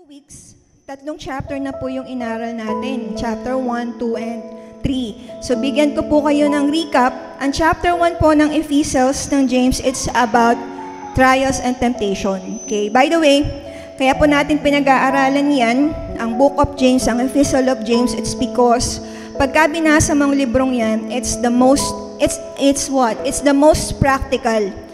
weeks, tatlong chapter na po yung inaral natin. Chapter 1, 2, and 3. So, bigyan ko po kayo ng recap. Ang chapter 1 po ng Epistles ng James, it's about trials and temptation. Okay? By the way, kaya po natin pinag-aaralan yan, ang Book of James, ang Epistle of James, it's because pagka binasa mong librong yan, it's the most practical.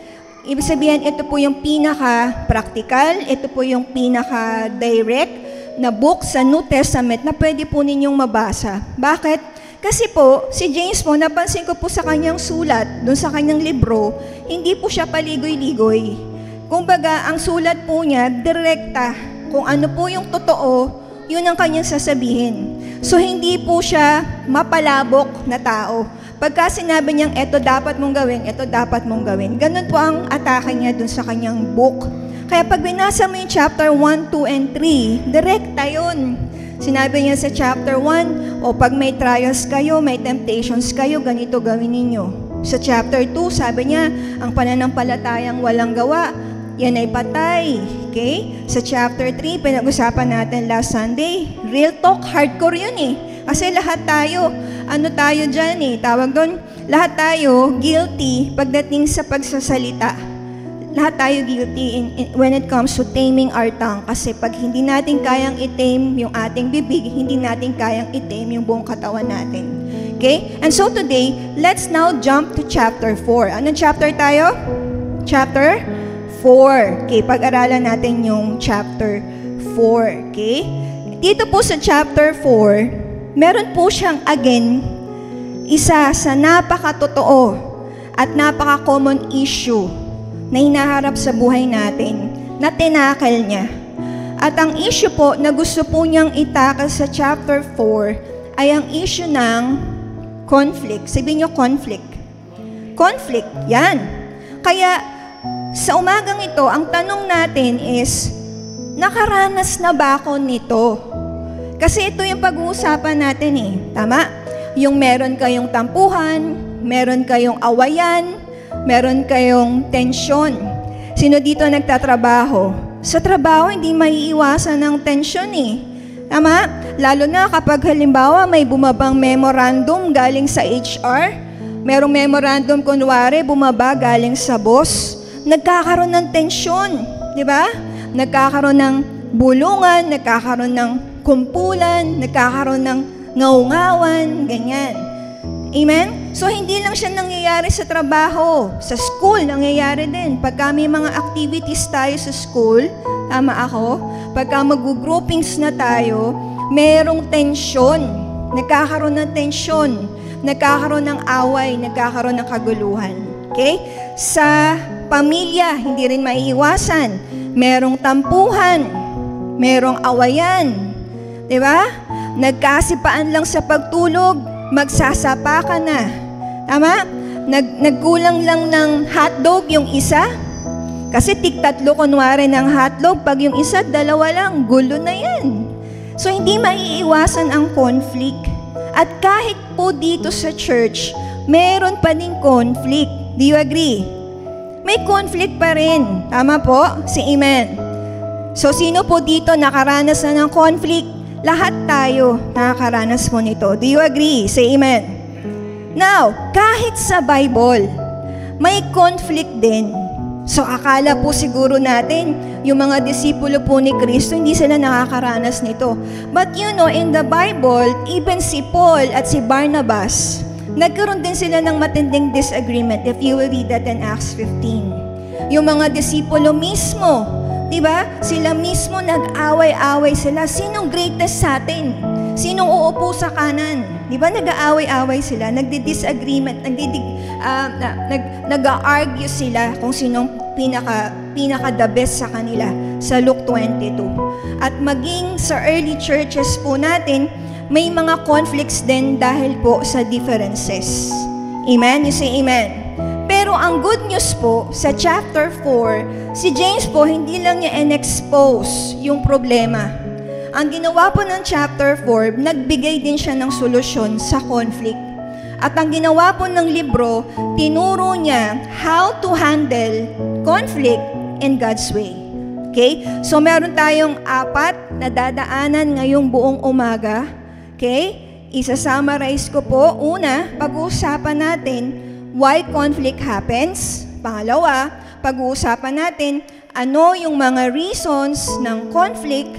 Ibig sabihin, ito po yung pinaka-practical, ito po yung pinaka-direct na book sa New Testament na pwede po ninyong mabasa. Bakit? Kasi po, si James po, napansin ko po sa kanyang sulat, dun sa kanyang libro, hindi po siya paligoy-ligoy. Kumbaga, ang sulat po niya, direkta. Kung ano po yung totoo, yun ang kanyang sasabihin. So, hindi po siya mapalabok na tao. Pagka sinabi niyang, eto dapat mong gawin, eto dapat mong gawin. Ganun po ang atake niya dun sa kanyang book. Kaya pag binasa mo yung chapter 1, 2, and 3, direkta yun. Sinabi niya sa chapter 1, o pag may trials kayo, may temptations kayo, ganito gawin ninyo. Sa chapter 2, sabi niya, ang pananampalatayang walang gawa, yan ay patay. Okay? Sa chapter 3, pinag-usapan natin last Sunday, real talk, hardcore yun eh. Kasi lahat tayo, ano tayo dyan eh, tawag doon, lahat tayo guilty pagdating sa pagsasalita. Lahat tayo guilty when it comes to taming our tongue. Kasi pag hindi natin kayang i-tame yung ating bibig, hindi natin kayang i-tame yung buong katawan natin. Okay? And so today, let's now jump to chapter 4. Anong chapter tayo? Chapter 4. Okay, pag-aralan natin yung chapter 4. Okay? Dito po sa chapter 4, meron po siyang again, isa sa napakatotoo at napaka-common issue na hinaharap sa buhay natin, na tinakal niya. At ang issue po na gusto po niyang itakal sa chapter 4 ay ang issue ng conflict. Sabihin niyo conflict. Conflict, yan. Kaya sa umagang ito, ang tanong natin is, nakaranas na ba ako nito? Kasi ito yung pag-uusapan natin eh. Tama? Yung meron kayong tampuhan, meron kayong awayan, meron kayong tensyon. Sino dito nagtatrabaho? Sa trabaho, hindi maiiwasan ng tensyon eh. Tama? Lalo na kapag halimbawa may bumabang memorandum galing sa HR, merong memorandum kunwari bumaba galing sa boss, nagkakaroon ng tensyon. Di ba? Nagkakaroon ng bulungan, nagkakaroon ng kumpulan, nagkakaroon ng ngaw-ngawan, ganyan. Amen? So, hindi lang siya nangyayari sa trabaho. Sa school, nangyayari din. Pagka may mga activities tayo sa school, tama ako, pagka mag-groupings na tayo, merong tensyon. Nagkakaroon ng tensyon. Nagkakaroon ng away, nagkakaroon ng kaguluhan. Okay? Sa pamilya, hindi rin maiiwasan. Merong tampuhan. Merong awayan. Diba? Nagkasipaan lang sa pagtulog, magsasapa ka na. Tama? Nagkulang lang ng hotdog yung isa. Kasi tig-tatlo kunwari ng hotdog, pag yung isa, dalawa lang, gulo na yan. So, hindi maiiwasan ang conflict. At kahit po dito sa church, meron pa ding conflict. Do you agree? May conflict pa rin. Tama po? Si Amen. So, sino po dito nakaranas na ng conflict? Lahat tayo nakakaranas po nito. Do you agree? Say amen. Now, kahit sa Bible, may conflict din. So, akala po siguro natin, yung mga disipulo po ni Kristo, hindi sila nakakaranas nito. But you know, in the Bible, even si Paul at si Barnabas, nagkaroon din sila ng matinding disagreement, if you will read that in Acts 15. Yung mga disipulo mismo, diba? Sila mismo nag-away-away sila. Sinong greatest sa atin? Sinong uupo sa kanan? Diba? Nag-aaway-away sila. Nagdi-disagreement. Nag-argue sila kung sinong pinaka-the best sa kanila sa Luke 22. At maging sa early churches po natin, may mga conflicts din dahil po sa differences. Amen? You say amen. Pero ang good news po, sa chapter 4, si James po, hindi lang niya in-expose yung problema. Ang ginawa po ng chapter 4, nagbigay din siya ng solusyon sa conflict. At ang ginawa po ng libro, tinuro niya how to handle conflict in God's way. Okay? So, meron tayong 4 na dadaanan ngayong buong umaga. Okay? Isa-summarize ko po. Una, pag-uusapan natin why conflict happens. Pangalawa, pag-uusapan natin ano yung mga reasons ng conflict.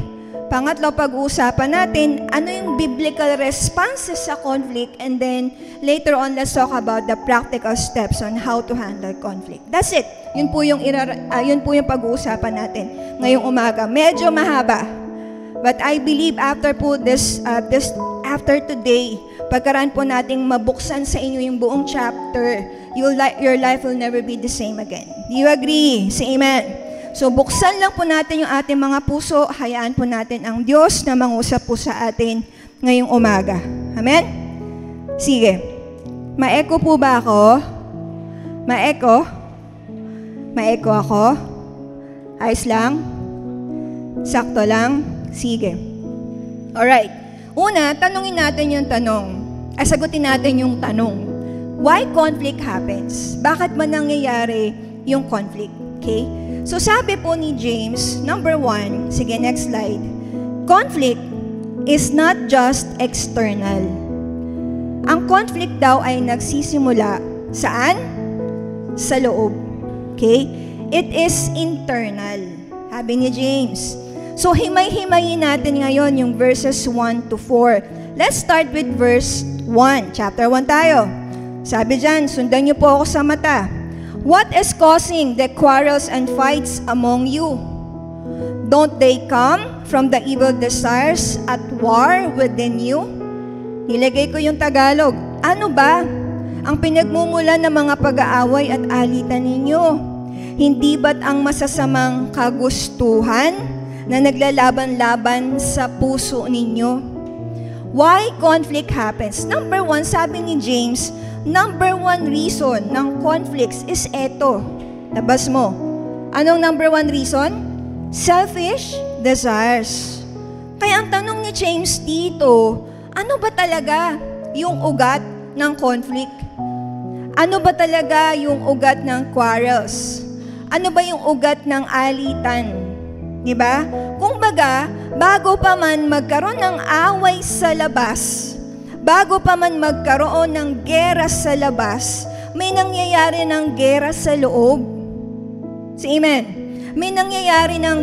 Pangatlo, pag-uusapan natin ano yung biblical responses sa conflict. And then, later on, let's talk about the practical steps on how to handle conflict. That's it. Yun po yung pag-uusapan natin ngayong umaga. Medyo mahaba. But I believe after po after today, pagkaraan po nating mabuksan sa inyo yung buong chapter, your life will never be the same again. Do you agree? Say amen. So, buksan lang po natin yung ating mga puso, hayaan po natin ang Diyos na mangusap po sa atin ngayong umaga. Amen? Sige. Ma-echo po ba ako? Ma-echo? Ma-echo ako? Ayos lang? Sakto lang? Sige. Alright. Una, tanungin natin yung tanong. Sagutin natin yung tanong. Why conflict happens? Bakit ba nangyayari yung conflict? Okay? So sabi po ni James, number 1, sige next slide, conflict is not just external. Ang conflict daw ay nagsisimula saan? Sa loob. Okay? It is internal. Sabi ni James. So himay-himayin natin ngayon yung verses 1 to 4. Let's start with verse 1. Chapter 1 tayo. Sabi dyan, sundan niyo po ako sa mata. What is causing the quarrels and fights among you? Don't they come from the evil desires at war within you? Nilagay ko yung Tagalog. Ano ba ang pinagmumulan ng mga pag-aaway at alitan ninyo? Hindi ba't ang masasamang kagustuhan na naglalaban-laban sa puso ninyo? Why conflict happens? Number 1, sabi ni James, number 1 reason ng conflicts is eto. Labas mo. Anong number 1 reason? Selfish desires. Kaya ang tanong ni James dito, ano ba talaga yung ugat ng conflict? Ano ba talaga yung ugat ng quarrels? Ano ba yung ugat ng alitan? Diba? Kung baga, bago pa man magkaroon ng away sa labas, bago pa man magkaroon ng gera sa labas, may nangyayari ng gera sa loob. Amen. May nangyayari ng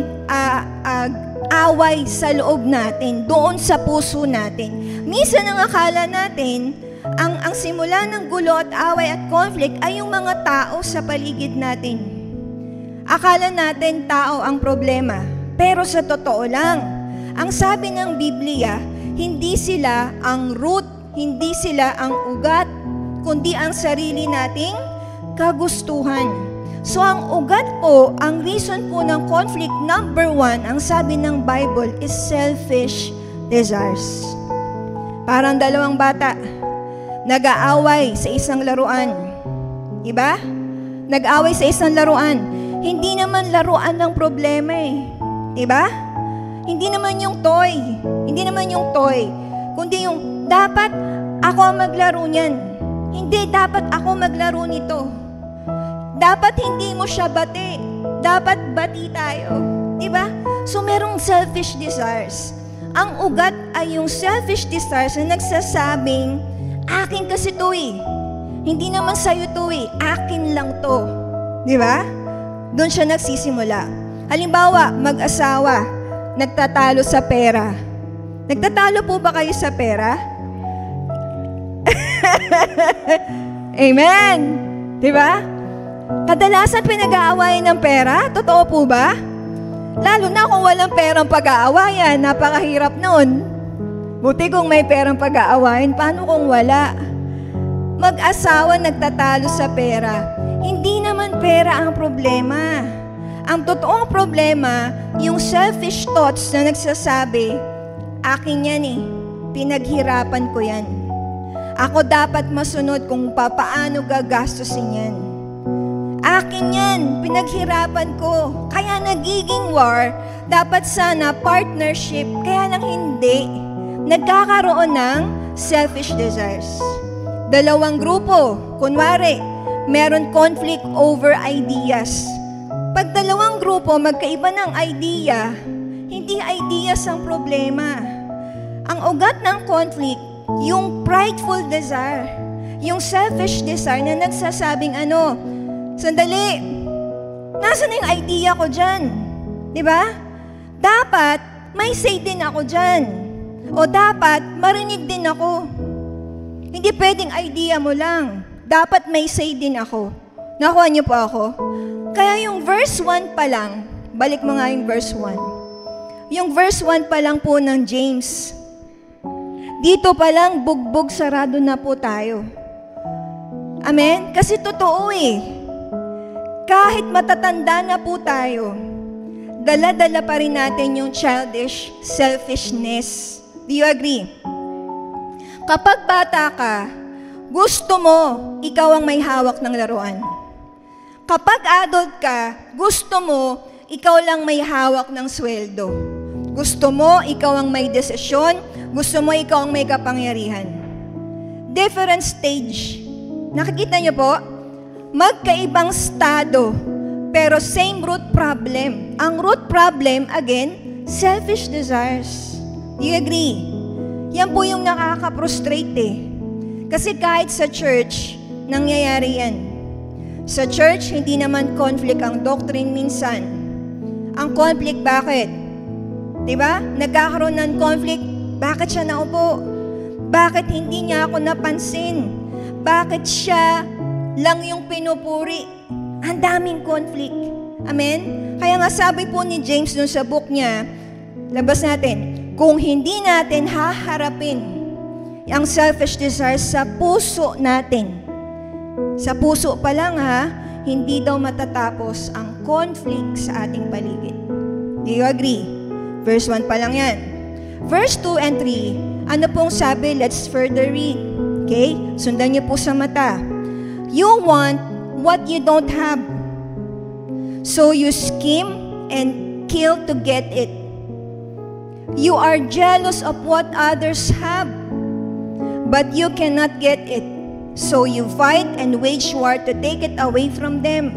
away sa loob natin, doon sa puso natin. Minsan ang akala natin, ang simula ng gulo at away at conflict ay yung mga tao sa paligid natin. Akala natin tao ang problema, pero sa totoo lang, ang sabi ng Biblia, hindi sila ang root, hindi sila ang ugat, kundi ang sarili nating kagustuhan. So ang ugat po, ang reason po ng conflict, number 1, ang sabi ng Bible is selfish desires. Parang dalawang bata, nag-aaway sa isang laruan. Diba? Nag-aaway sa isang laruan. Hindi naman laruan ng problema eh. Diba? Hindi naman yung toy. Hindi naman yung toy. Kundi yung, dapat ako ang maglaro niyan. Hindi, dapat ako maglaro nito. Dapat hindi mo siya bati. Dapat bati tayo. Diba? So, merong selfish desires. Ang ugat ay yung selfish desires na nagsasabing, akin kasi to eh. Hindi naman sa'yo to eh. Akin lang to. Diba? Doon siya nagsisimula. Halimbawa, mag-asawa, nagtatalo sa pera. Nagtatalo po ba kayo sa pera? Amen! Diba? Kadalasan pinag-aawayan ng pera? Totoo po ba? Lalo na kung walang perang pag-aawayan, napakahirap noon. Buti kung may perang pag-aawayan, paano kung wala? Mag-asawa nagtatalo sa pera. Hindi naman pera ang problema. Ang totoong problema, yung selfish thoughts na nagsasabi, akin yan eh, pinaghirapan ko yan. Ako dapat masunod kung paano gagastusin yan. Akin yan, pinaghirapan ko. Kaya nagiging war, dapat sana partnership, kaya lang hindi. Nagkakaroon ng selfish desires. Dalawang grupo, kunwari, meron conflict over ideas. Pag dalawang grupo magkaiba ng idea, hindi ideas ang problema. Ang ugat ng conflict, yung prideful desire, yung selfish desire na nagsasabing sandali, nasa na yung idea ko dyan? Diba? Dapat may say din ako dyan. O dapat marinig din ako. Hindi pwedeng idea mo lang. Dapat may say din ako. Nakuha niyo po ako? Kaya yung verse 1 pa lang, balik mo nga yung verse 1. Yung verse 1 pa lang po ng James, dito pa lang bugbog sarado na po tayo. Amen? Kasi totoo kahit matatanda na po tayo, dala-dala pa rin natin yung childish selfishness. Do you agree? Kapag bata ka, gusto mo ikaw ang may hawak ng laruan. Kapag adult ka, gusto mo ikaw lang may hawak ng sweldo. Gusto mo ikaw ang may desisyon. Gusto mo ikaw ang may kapangyarihan. Different stage. Nakikita niyo po? Magkaibang estado, pero same root problem. Ang root problem, again, selfish desires. Do you agree? Yan po yung nakaka-frustrate Kasi kahit sa church, nangyayari yan. Sa church, hindi naman conflict ang doctrine minsan. Ang conflict, bakit? Diba? Nagkakaroon ng conflict, bakit siya naupo? Bakit hindi niya ako napansin? Bakit siya lang yung pinupuri? Ang daming conflict. Amen? Kaya nga sabi po ni James dun sa book niya, labas natin, kung hindi natin haharapin ang selfish desires sa puso natin, sa puso pa lang hindi daw matatapos ang conflict sa ating paligid. Do you agree? Verse 1 pa lang yan. Verse 2 and 3, ano pong sabi? Let's further read. Okay? Sundan niyo po sa mata. You want what you don't have. So you scheme and kill to get it. You are jealous of what others have, but you cannot get it. So you fight and wage war to take it away from them.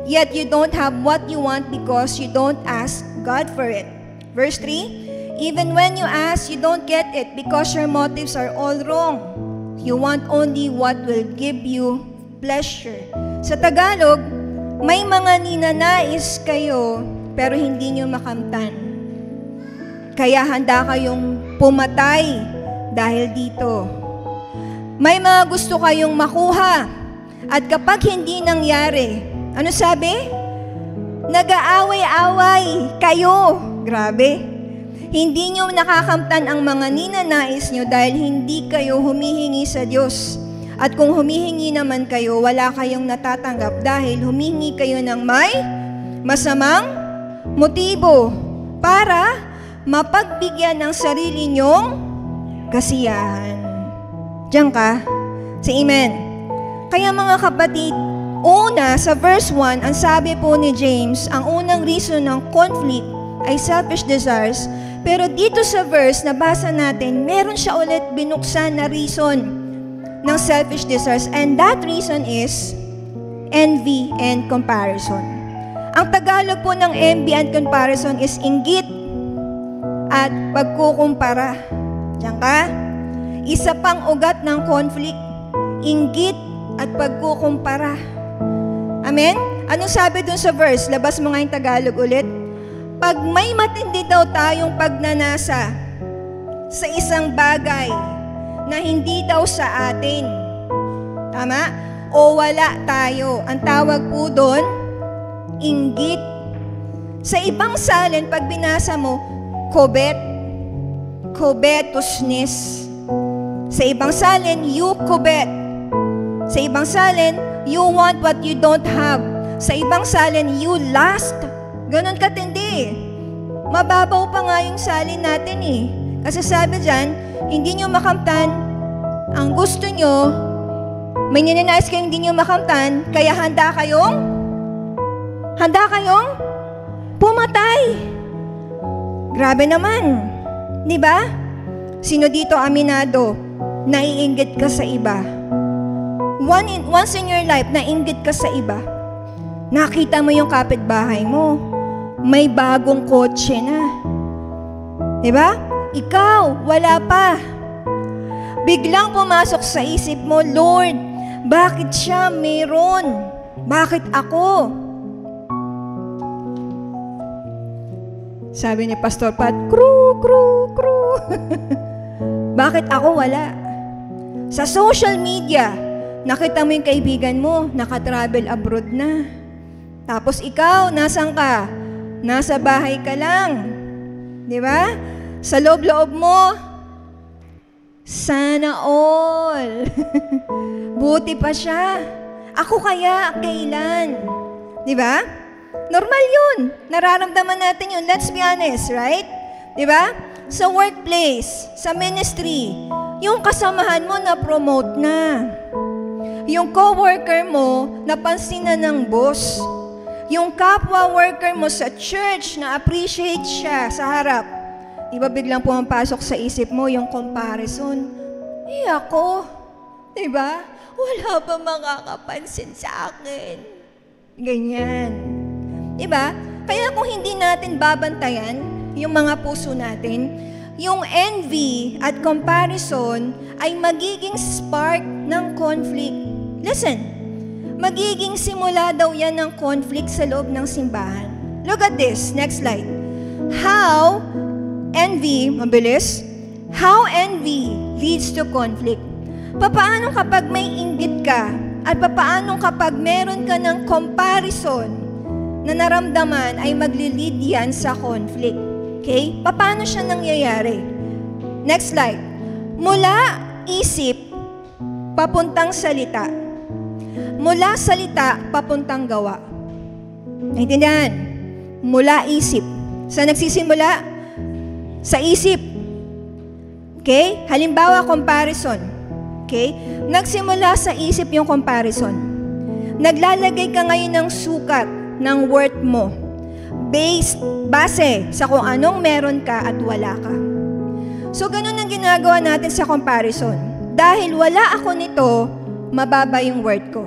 Yet you don't have what you want because you don't ask God for it. Verse 3, even when you ask, you don't get it because your motives are all wrong. You want only what will give you pleasure. Sa Tagalog, may mga ninanais kayo pero hindi nyo makamtan. Kaya handa kayong pumatay dahil dito. May mga gusto kayong makuha at kapag hindi nangyari, ano sabi? Nag-aaway-away kayo. Grabe. Hindi nyo nakakamtan ang mga ninanais nyo dahil hindi kayo humihingi sa Diyos. At kung humihingi naman kayo, wala kayong natatanggap dahil humingi kayo ng may masamang motibo para mapagbigyan ng sarili nyong kasiyahan. Diyan ka? Say amen. Kaya mga kapatid, una sa verse 1, ang sabi po ni James, ang unang reason ng conflict ay selfish desires. Pero dito sa verse, nabasa natin, meron siya ulit binuksan na reason ng selfish desires. And that reason is envy and comparison. Ang Tagalog po ng envy and comparison is inggit at pagkukumpara. Diyan ka? Isa pang ugat ng conflict, inggit at pagkukumpara. Amen? Anong sabi dun sa verse? Labas mo nga yung Tagalog ulit. Pag may matindi daw tayong pagnanasa sa isang bagay na hindi daw sa atin, tama? O wala tayo. Ang tawag po doon, inggit. Sa ibang salin, pag binasa mo, covetousness. Sa ibang salin, you covet. Sa ibang salin, you want what you don't have. Sa ibang salin, you lust. Ganon katindi. Mababaw pa nga yung salin natin Kasi sabi dyan, hindi nyo makamtan ang gusto nyo, may ninanais kayong hindi nyo makamtan, kaya handa kayong pumatay. Grabe naman. Diba? Sino dito aminado? Naiinggit ka sa iba. Once in your life, naiinggit ka sa iba. Nakita mo yung kapitbahay mo, may bagong kotse na. Diba? Ikaw, wala pa. Biglang pumasok sa isip mo, Lord, bakit siya meron? Bakit ako? Sabi ni Pastor Pat, kru. Bakit ako wala? Sa social media, nakita mo yung kaibigan mo, naka-travel abroad na. Tapos ikaw, nasan ka? Nasa bahay ka lang. Di ba? Sa loob-loob mo, sana all. Buti pa siya. Ako kaya, kailan? Di ba? Normal yun. Nararamdaman natin yun. Let's be honest, right? Di ba? Sa workplace, sa ministry, yung kasamahan mo na-promote na. Yung co-worker mo, napansin na ng boss. Yung kapwa-worker mo sa church, na-appreciate siya sa harap. Di ba biglang pumapasok sa isip mo yung comparison? Ako, di ba? Wala pa makakapansin sa akin. Ganyan. Di ba? Kaya kung hindi natin babantayan yung mga puso natin, yung envy at comparison ay magiging spark ng conflict. Listen, magiging simula daw yan ng conflict sa loob ng simbahan. Look at this. Next slide. How envy, mabilis. How envy leads to conflict. Papaano kapag may inggit ka at papaano kapag meron ka ng comparison na naramdaman ay magli-lead yan sa conflict. Okay? Paano siya nangyayari? Next slide. Mula isip, papuntang salita. Mula salita, papuntang gawa. Naintindihan? Mula isip. Saan nagsisimula? Sa isip. Okay? Halimbawa, comparison. Okay? Nagsimula sa isip yung comparison. Naglalagay ka ngayon ng sukat ng worth mo. Base sa kung anong meron ka at wala ka. So, ganun ang ginagawa natin sa comparison. Dahil wala ako nito, mababa yung worth ko.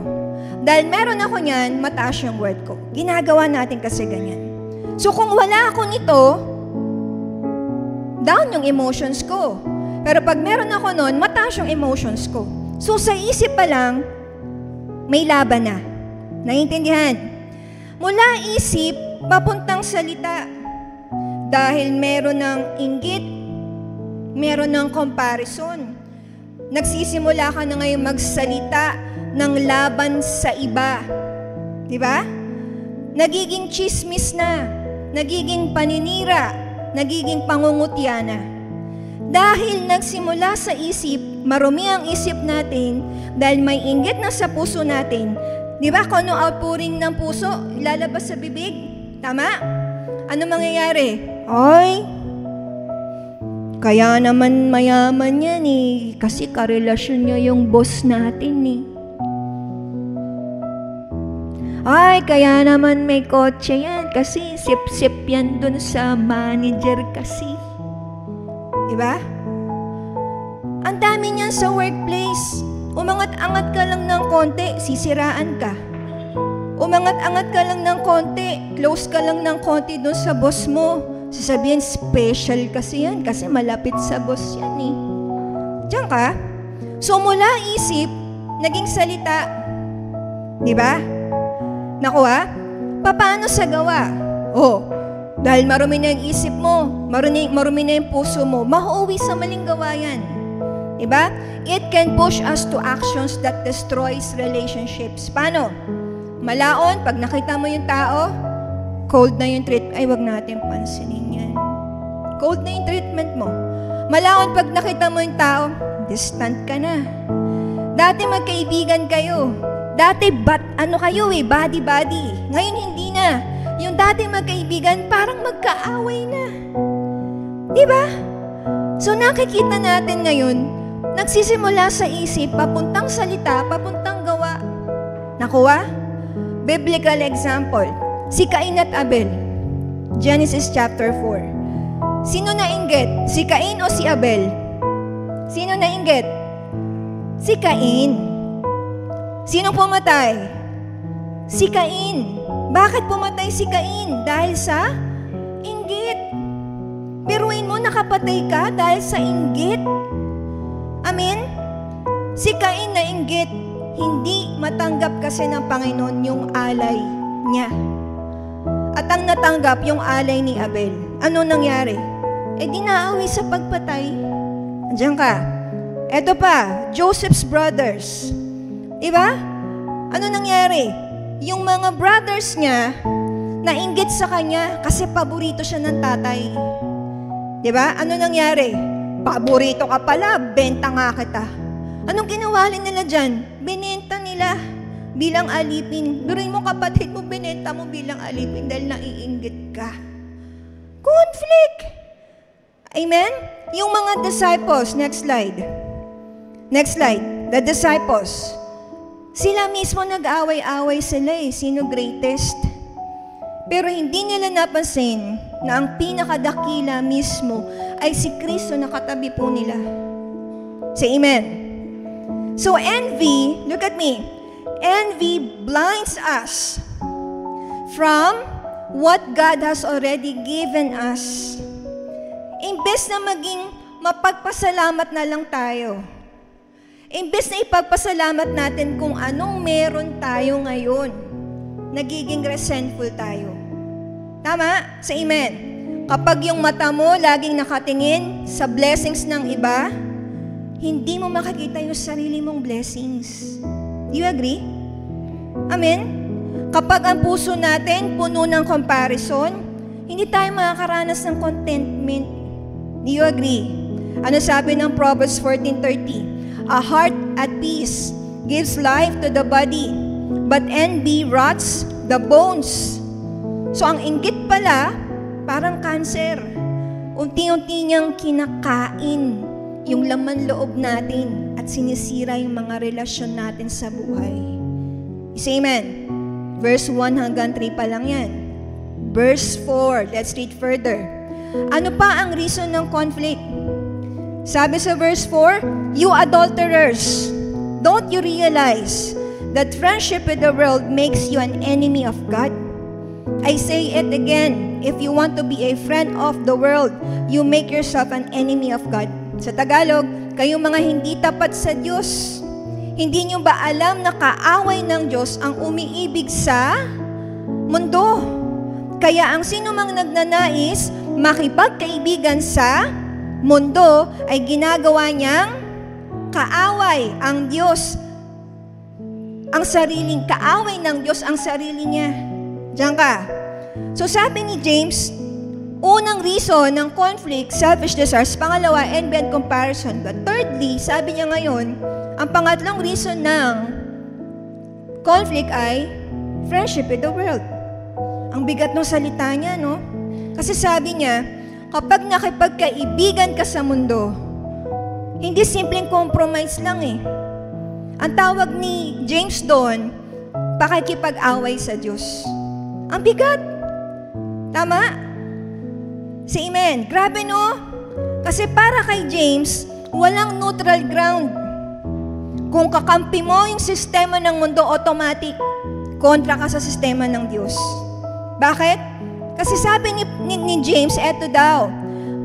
Dahil meron ako niyan, mataas yung worth ko. Ginagawa natin kasi ganyan. So, kung wala ako nito, down yung emotions ko. Pero pag meron ako nun, mataas yung emotions ko. So, sa isip pa lang, may laban na. Naiintindihan? Mula isip, papuntang salita. Dahil meron ng inggit, meron ng comparison. Nagsisimula ka na ngayon magsalita ng laban sa iba. Diba? Nagiging chismis na, nagiging paninira, nagiging pangungutya na. Dahil nagsimula sa isip, marumi ang isip natin, dahil may inggit na sa puso natin. Diba? Kung ano outpouring ng puso, ilalabas sa bibig. Tama? Ano mangyayari? Ay, kaya naman mayaman yan eh. Kasi karelasyon niya yung boss natin eh. Ay, kaya naman may kotse yan. Kasi sip-sip yan dun sa manager kasi. Diba? Ang dami niyan sa workplace. Umangat-angat ka lang ng konti, sisiraan ka. Umangat-angat ka lang ng konti, close ka lang ng konti dun sa boss mo. Sasabihin, special kasi yan, kasi malapit sa boss yan eh. Diyan ka? So mula isip, naging salita. Diba? Nakuha? Paano sa gawa? Oh, dahil marumi na yung isip mo, marumi na yung puso mo, mauuwi sa maling gawa yan. Diba? It can push us to actions that destroys relationships. Paano? Malaon, pag nakita mo yung tao, cold na yung treatment. Ay, wag natin pansinin yan. Cold na yung treatment mo. Malaon, pag nakita mo yung tao, distant ka na. Dati magkaibigan kayo. Dati, body-body. Ngayon, hindi na. Yung dati magkaibigan, parang magkaaway na. Diba? So, nakikita natin ngayon, nagsisimula sa isip, papuntang salita, papuntang gawa. Nakuha? Biblical example. Si Cain at Abel. Genesis chapter 4. Sino nainggit? Si Cain o si Abel? Sino nainggit? Si Cain. Sino pumatay? Si Cain. Bakit pumatay si Cain? Dahil sa inggit. Biruin mo, nakapatay ka dahil sa inggit. Amen? Si Cain na inggit, hindi matanggap kasi ng Panginoon yung alay niya. At ang natanggap yung alay ni Abel. Ano nangyari? Dinaawi sa pagpatay. Andiyan ka. Eto pa, Joseph's brothers. Diba? Ano nangyari? Yung mga brothers niya, nainggit sa kanya kasi paborito siya ng tatay. Diba? Ano nangyari? Paborito ka pala, benta nga kita. Anong ginawa nila dyan? Binenta nila bilang alipin. Durin mo kapatid mo, binenta mo bilang alipin dahil naiinggit ka. Conflict! Amen? Yung mga disciples, next slide. Next slide. The disciples. Sila mismo nag-away-away sila sino greatest. Pero hindi nila napansin na ang pinakadakila mismo ay si Kristo na katabi po nila. Say amen. So envy, look at me. Envy blinds us from what God has already given us. Imbes na maging mapagpasalamat na lang tayo. Imbes na ipagpasalamat natin kung anong meron tayo ngayon, nagiging resentful tayo. Tama? Sa amen. Kapag yung mata mo laging nakatingin sa blessings ng iba, hindi mo makikita yung sarili mong blessings. Do you agree? Amen? Kapag ang puso natin puno ng comparison, hindi tayo makakaranas ng contentment. Do you agree? Ano sabi ng Proverbs 14:30? A heart at peace gives life to the body, but envy rots the bones. So ang inggit pala, parang cancer. Unti-unti niyang kinakain yung laman loob natin at sinisira yung mga relasyon natin sa buhay. Say amen. Verse 1 hanggang 3 pa lang yan. Verse 4, let's read further. Ano pa ang reason ng conflict? Sabi sa verse 4, you adulterers, don't you realize that friendship with the world makes you an enemy of God? I say it again, if you want to be a friend of the world, you make yourself an enemy of God. Sa Tagalog, kayong mga hindi tapat sa Diyos. Hindi nyo ba alam na kaaway ng Diyos ang umiibig sa mundo? Kaya ang sino mang nagnanais makipagkaibigan sa mundo ay ginagawa niyang kaaway ang Diyos. Ang sariling kaaway ng Diyos ang sarili niya. Diyan ka. So sabi ni James, unang reason ng conflict, selfish desires. Pangalawa, envy and comparison. But thirdly, sabi niya ngayon, ang pangatlong reason ng conflict ay friendship with the world. Ang bigat ng salita niya, no? Kasi sabi niya, kapag nakipagkaibigan ka sa mundo, hindi simpleng compromise lang Ang tawag ni James doon, pakikipag-away sa Diyos. Ang bigat. Tama? Say amen. Grabe no? Kasi para kay James, walang neutral ground. Kung kakampi mo yung sistema ng mundo, automatic, kontra ka sa sistema ng Diyos. Bakit? Kasi sabi ni James, eto daw,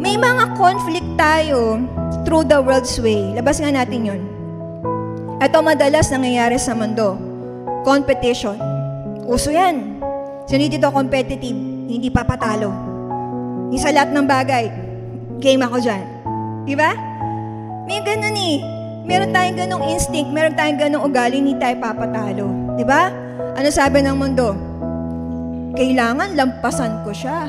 may mga conflict tayo through the world's way. Labas nga natin yun. Ito madalas nangyayari sa mundo. Competition. Uso yan. Sino dito competitive? Hindi papatalo. Yung sa lahat ng bagay, game ako dyan. Diba? May ganun Meron tayong ganung instinct, meron tayong ganung ugali, hindi tayo papatalo. Diba? Ano sabi ng mundo? Kailangan lampasan ko siya.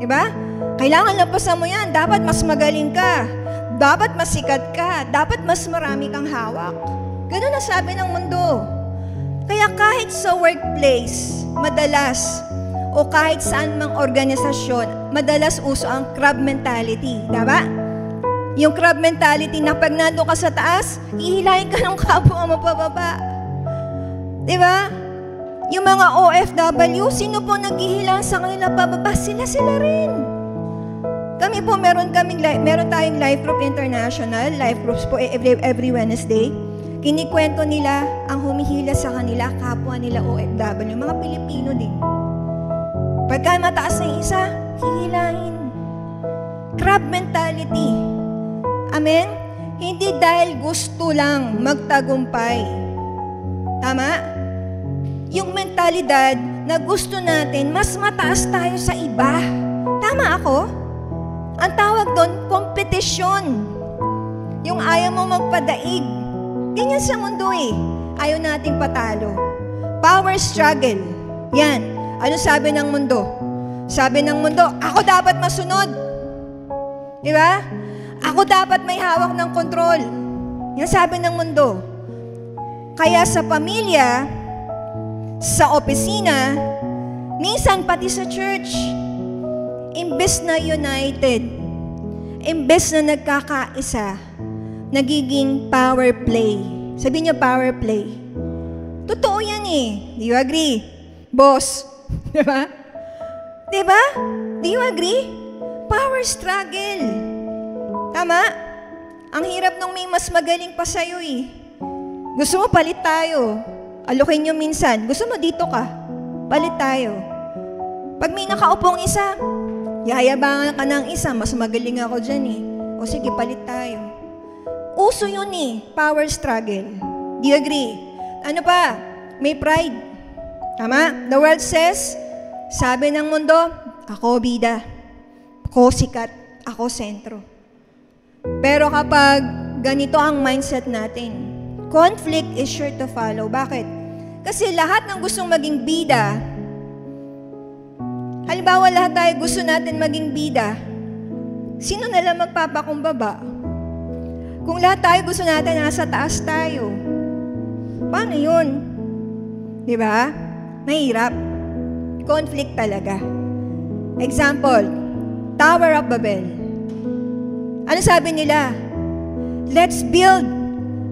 Diba? Kailangan lampasan mo yan. Dapat mas magaling ka. Dapat mas sikat ka. Dapat mas marami kang hawak. Ganun ang sabi ng mundo. Kaya kahit sa workplace, madalas, o kahit saan mang organisasyon, madalas uso ang crab mentality. Diba? Yung crab mentality na pag nandun ka sa taas, ihilahin ka ng kapwa mo pababa. Diba? Yung mga OFW, sino po naghihilang sa kanila pababa? Sila rin. Kami po, meron tayong Life Group International, Life Groups po every Wednesday. Kinikwento nila ang humihila sa kanila, kapwa nila OFW, mga Pilipino din. Pagka mataas na isa, hihilahin. Crab mentality. Amen? Hindi dahil gusto lang magtagumpay. Tama? Yung mentalidad na gusto natin, mas mataas tayo sa iba. Tama ako? Ang tawag doon, kompetisyon. Yung ayaw mo magpadaig. Ganyan sa mundo eh. Ayaw nating patalo. Power struggle. Yan. Ano sabi ng mundo? Sabi ng mundo, ako dapat masunod. Di ba? Ako dapat may hawak ng kontrol. Yan sabi ng mundo. Kaya sa pamilya, sa opisina, minsan pati sa church, imbes na united, imbes na nagkakaisa, nagiging power play. Sabi niyo power play. Totoo yan eh. Do you agree? Boss. Diba? Diba? Do you agree? Power struggle. Tama? Ang hirap nung may mas magaling pa sa'yo eh. Gusto mo palit tayo. Alokin nyo minsan. Gusto mo dito ka. Palit tayo. Pag may nakaupong isa, yayabangan ka ng isa, mas magaling ako dyan eh. O sige, palit tayo. Uso yun eh, power struggle. Do you agree? Ano pa? May pride. Tama? The world says, sabi ng mundo, ako bida, ako sikat, ako sentro. Pero kapag ganito ang mindset natin, conflict is sure to follow. Bakit? Kasi lahat ng gustong maging bida, halimbawa lahat tayo gusto natin maging bida, sino na lang magpapakumbaba? Kung lahat tayo gusto natin nasa taas tayo, paano yun? Diba? Mahirap. Conflict talaga. Example, Tower of Babel. Ano sabi nila? Let's build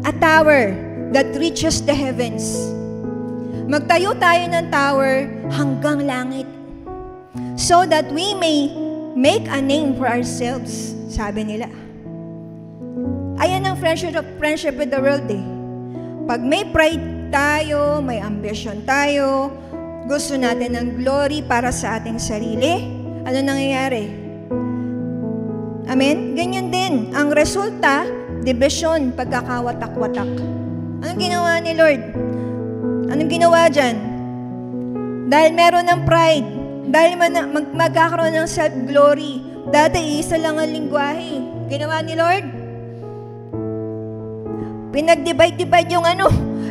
a tower that reaches the heavens. Magtayo tayo ng tower hanggang langit so that we may make a name for ourselves, sabi nila. Ayan ang friendship with the world eh. Pag may pride tayo, may ambition tayo, gusto natin ng glory para sa ating sarili, ano nangyayari? Amen? Ganyan din. Ang resulta, division, pagkakawatak-watak. Anong ginawa ni Lord? Anong ginawa dyan? Dahil meron ng pride, dahil magkakaroon ng self-glory, dati isa lang ang lingwahe. Ginawa ni Lord? Pinag-divide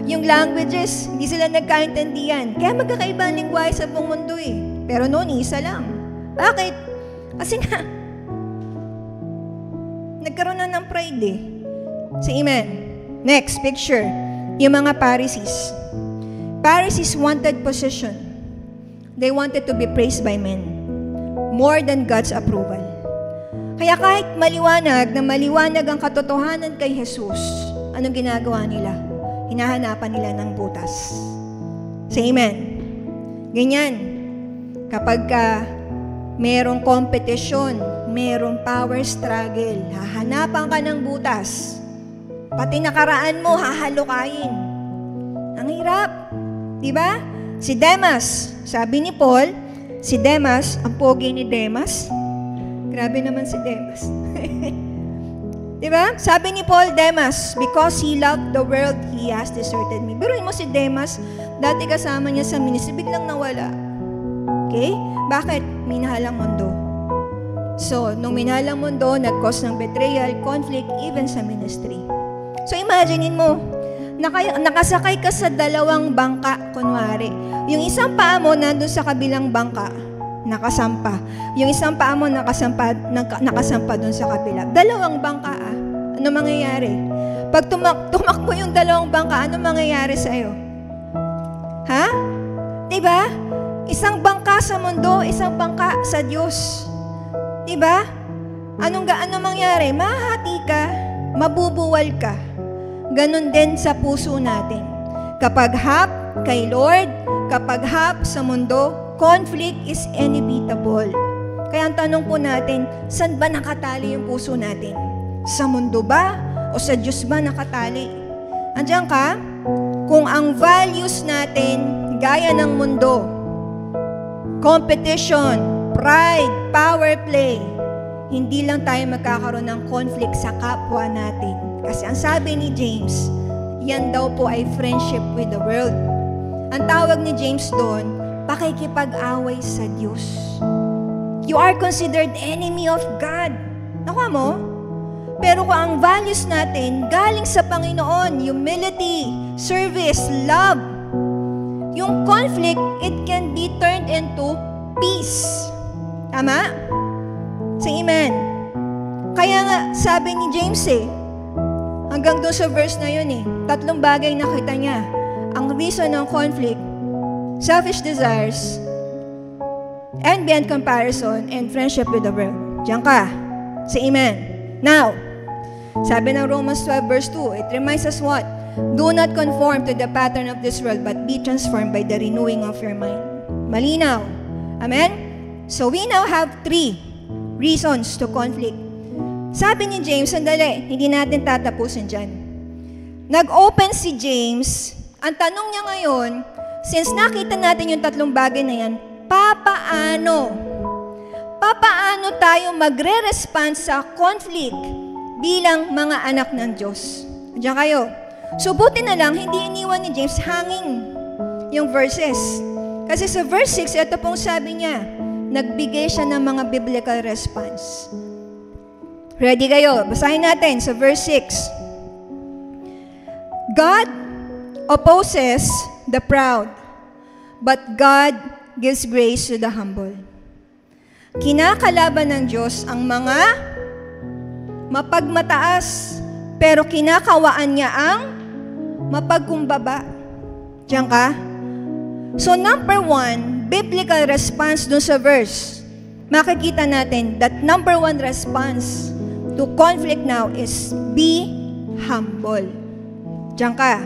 yung languages, hindi sila nagkaintindihan. Kaya magkakaiba ang lingwahe sa buong mundo eh. Pero noon, isa lang. Bakit? Kasi nga, nagkaroon na ng pride eh. So, amen. Next, picture. Yung mga Pharisees. Pharisees wanted position. They wanted to be praised by men more than God's approval. Kaya kahit maliwanag ang katotohanan kay Jesus, anong ginagawa nila? Hinahanapan nila ng butas. Say amen. Ganyan. Kapag merong kompetisyon, merong power struggle, hahanapan ka ng butas. Pati nakaraan mo, hahalukayin. Ang hirap. Diba? Si Demas, sabi ni Paul, si Demas, ang pogi ni Demas. Grabe naman si Demas. Diba? Sabi ni Paul, Demas, because he loved the world, he has deserted me. Biruin mo si Demas, dati kasama niya sa ministry, biglang nawala. Okay? Bakit? Minahalang mundo. So, nung minahalang mundo, nag-cause ng betrayal, conflict, even sa ministry. So, imaginein mo, nakasakay ka sa dalawang bangka, kunwari. Yung isang paa mo nandun sa kabilang bangka, nakasampa. Yung isang paa mo nakasampa dun sa kabila. Dalawang bangka Ano mangyayari? Pag tumakbo yung dalawang bangka, ano mangyayari sa'yo? Ha? Diba? Isang bangka sa mundo, isang bangka sa Diyos. Diba? Anong mangyayari? Mahati ka, mabubuwal ka. Ganon din sa puso natin. Kapag hap kay Lord, kapag hap sa mundo, conflict is inevitable. Kaya ang tanong po natin, saan ba nakatali yung puso natin? Sa mundo ba? O sa Diyos ba nakatali? Andiyan ka? Kung ang values natin gaya ng mundo, competition, pride, power play, hindi lang tayo magkakaroon ng conflict sa kapwa natin. Kasi ang sabi ni James, yan daw po ay friendship with the world. Ang tawag ni James doon, pakikipag-away sa Diyos. You are considered enemy of God. Nakuha mo? Pero kung ang values natin galing sa Panginoon, humility, service, love, yung conflict, it can be turned into peace. Tama? Say amen. Kaya nga, sabi ni James hanggang doon sa verse na yun 3 bagay nakita niya. Ang reason ng conflict, selfish desires, and beyond comparison, and friendship with the world. Diyan ka. Say amen. Now, sabi ng Romans 12 verse 2, it reminds us what? Do not conform to the pattern of this world, but be transformed by the renewing of your mind. Malinaw. Amen? So we now have 3 reasons to conflict. Sabi ni James, sandali, hindi natin tatapusin dyan. Nag-open si James, ang tanong niya ngayon, since nakita natin yung 3 bagay na yan, papaano tayo magre-respond sa conflict bilang mga anak ng Diyos? Diyan kayo. So, buti na lang, hindi iniwan ni James hanging yung verses. Kasi sa verse 6, ito pong sabi niya, nagbigay siya ng mga biblical response. Ready kayo? Basahin natin sa verse 6. God opposes the proud, but God gives grace to the humble. Kinakalaban ng Diyos ang mga mapagmataas, pero kinakawaan niya ang mapagkumbaba. Diyan ka? So number 1, biblical response dun sa verse. Makikita natin that number 1 response to conflict now is be humble. Diyan ka?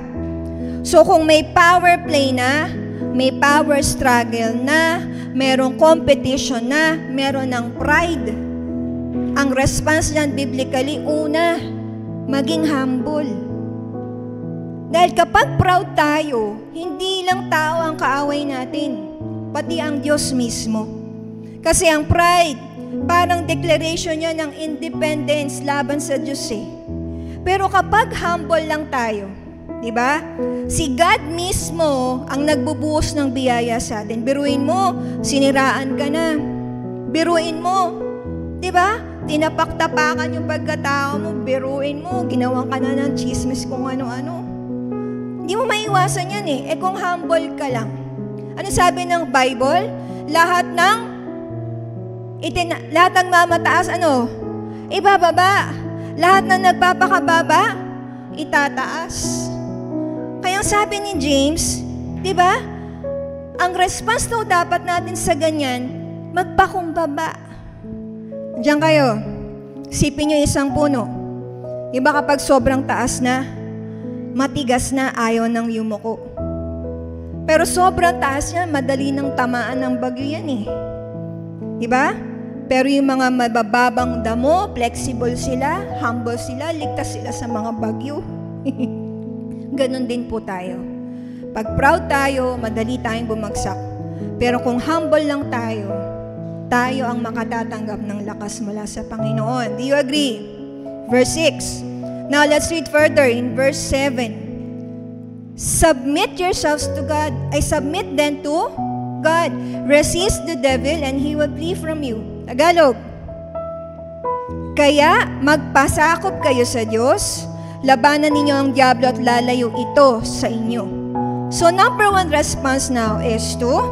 So kung may power play na, may power struggle na, merong competition na, meron ng pride, ang response niyan biblically, una, maging humble. Dahil kapag proud tayo, hindi lang tao ang kaaway natin, pati ang Diyos mismo. Kasi ang pride, parang declaration niya ng independence laban sa Diyos Pero kapag humble lang tayo, di ba? Si God mismo ang nagbubuhos ng biyaya sa atin. Biruin mo, siniraan ka na. Biruin mo, di ba? Tinapak-tapakan yung pagkatao mo. Biruin mo, ginawan ka na ng chismis kung ano-ano. Hindi mo maiwasan yan kung humble ka lang. Ano sabi ng Bible? Lahat ng mamataas, ibababa. Lahat ng nagpapakababa, itataas. Kaya sabi ni James, di ba? Ang response daw dapat natin sa ganyan, magpakumbaba. Diyan kayo. Sipin nyo isang puno. Di ba kapag sobrang taas na, matigas na, ayaw ng yumuko. Pero sobrang taas yan, madali nang tamaan ng bagyo yan Di ba? Pero yung mga mabababang damo, flexible sila, humble sila, ligtas sila sa mga bagyo. Ganon din po tayo. Pag proud tayo, madali tayong bumagsak. Pero kung humble lang tayo, tayo ang makatatanggap ng lakas mula sa Panginoon. Do you agree? Verse 6. Now let's read further in verse 7. Submit yourselves to God. I submit then to God. Resist the devil and he will flee from you. Tagalog. Kaya magpasakop kayo sa Diyos, labanan ninyo ang diablo at lalayo ito sa inyo. So number 1 response now is to,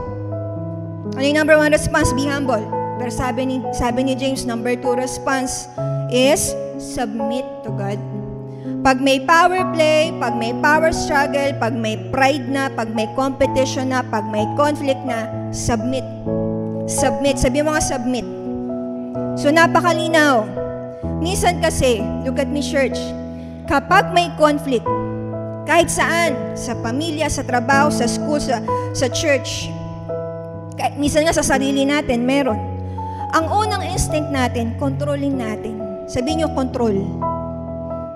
ano yung number 1 response? Be humble. Pero sabi ni James, number 2 response is submit to God. Pag may power play, pag may power struggle, pag may pride na, pag may competition na, pag may conflict na, submit. Submit. Sabi mo nga submit. So napakalinaw. Minsan kasi, look at me church, kapag may conflict, kahit saan, sa pamilya, sa trabaho, sa school, sa church, kahit minsan nga sa sarili natin, meron. Ang unang instinct natin, kontrolin natin. Sabihin nyo, control.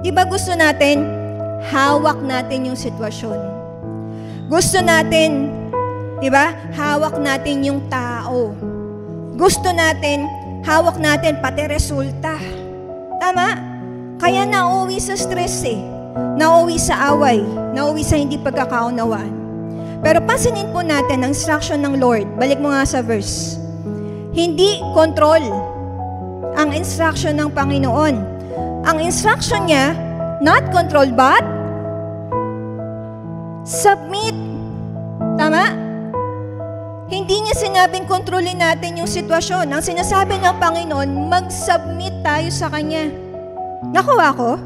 Di ba gusto natin, hawak natin yung sitwasyon. Gusto natin, di ba, hawak natin yung tao. Gusto natin, hawak natin pati resulta. Tama? Kaya nauwi sa stress nauwi sa away, nauwi sa hindi pagkakaunawaan. Pero pansinin po natin ang instruction ng Lord. Balik mo nga sa verse. Hindi control ang instruction ng Panginoon. Ang instruction niya, not control but submit. Tama? Hindi niya sinabing kontrolin natin yung sitwasyon. Ang sinasabi ng Panginoon, mag-submit tayo sa Kanya. Nakuha ko?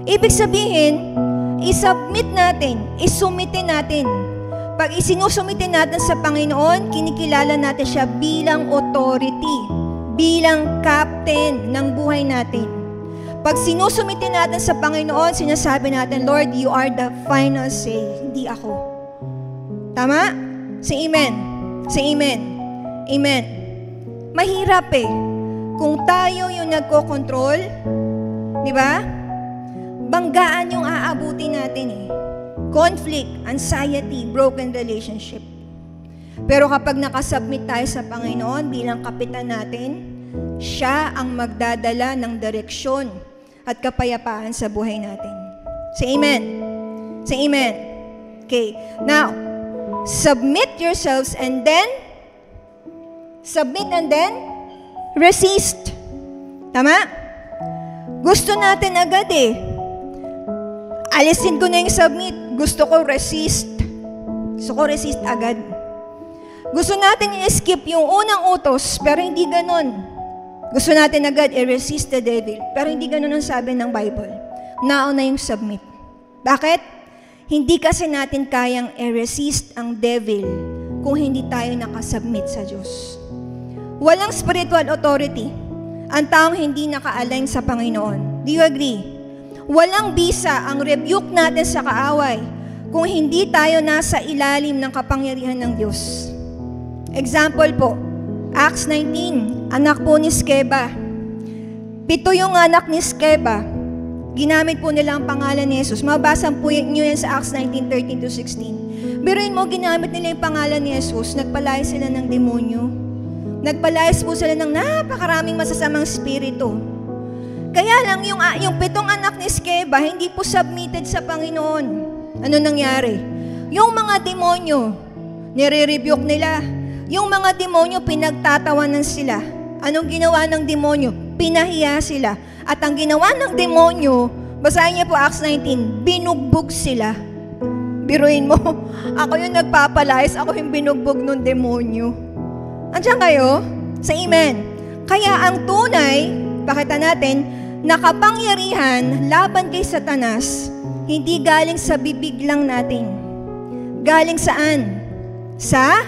Ibig sabihin, isubmit natin, isumitin natin. Pag isinusumitin natin sa Panginoon, kinikilala natin siya bilang authority, bilang captain ng buhay natin. Pag sinusumitin natin sa Panginoon, sinasabi natin, Lord, you are the final say, hindi ako. Tama? Say amen. Say amen. Amen. Mahirap kung tayo yung nagko-control, di ba? Banggaan yung aabuti natin Conflict, anxiety, broken relationship. Pero kapag nakasubmit tayo sa Panginoon bilang kapitan natin, siya ang magdadala ng direksyon at kapayapaan sa buhay natin. Say amen. Say amen. Okay. Now, submit yourselves and then resist. Tama? Gusto natin agad alisin ko na yung submit. Gusto ko resist. Gusto ko resist agad. Gusto natin i-skip yung unang utos, pero hindi ganon. Gusto natin agad i-resist the devil, pero hindi ganon ang sabi ng Bible. Nauna yung submit. Bakit? Hindi kasi natin kayang i-resist ang devil kung hindi tayo nakasubmit sa Diyos. Walang spiritual authority ang taong hindi naka-align sa Panginoon. Do you agree? Walang bisa ang rebuke natin sa kaaway kung hindi tayo nasa ilalim ng kapangyarihan ng Diyos. Example po, Acts 19, anak po ni Sceva. 7 yung anak ni Sceva. Ginamit po nila ang pangalan ni Jesus. Mabasa po nyo yan sa Acts 19:13-16. Biruin mo, ginamit nila yung pangalan ni Jesus, nagpalayas sila ng demonyo. Nagpalayas po sila ng napakaraming masasamang spirito. Kaya lang, yung 7 anak ni Sceva, hindi po submitted sa Panginoon. Ano nangyari? Yung mga demonyo, nire-rebuke nila. Yung mga demonyo, pinagtatawanan sila. Anong ginawa ng demonyo? Pinahiya sila. At ang ginawa ng demonyo, basahin niyo po Acts 19, binugbog sila. Biruin mo, ako yung nagpapalayas, ako yung binugbog ng demonyo. Andiyan kayo? Sa amen. Kaya ang tunay, pakita natin, nakapangyarihan laban kay Satanas, hindi galing sa bibig lang natin. Galing saan? Sa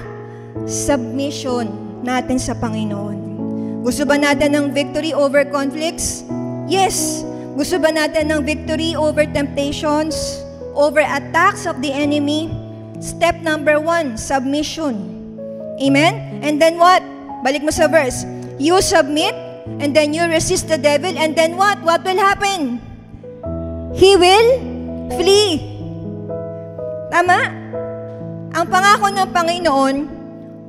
submission natin sa Panginoon. Gusto ba natin ng victory over conflicts? Yes. Gusto ba natin ng victory over temptations, over attacks of the enemy? Step number 1, submission. Amen? And then what? Balik mo sa verse. You submit, and then you resist the devil, and then what? What will happen? He will flee. Tama? Ang pangako ng Panginoon,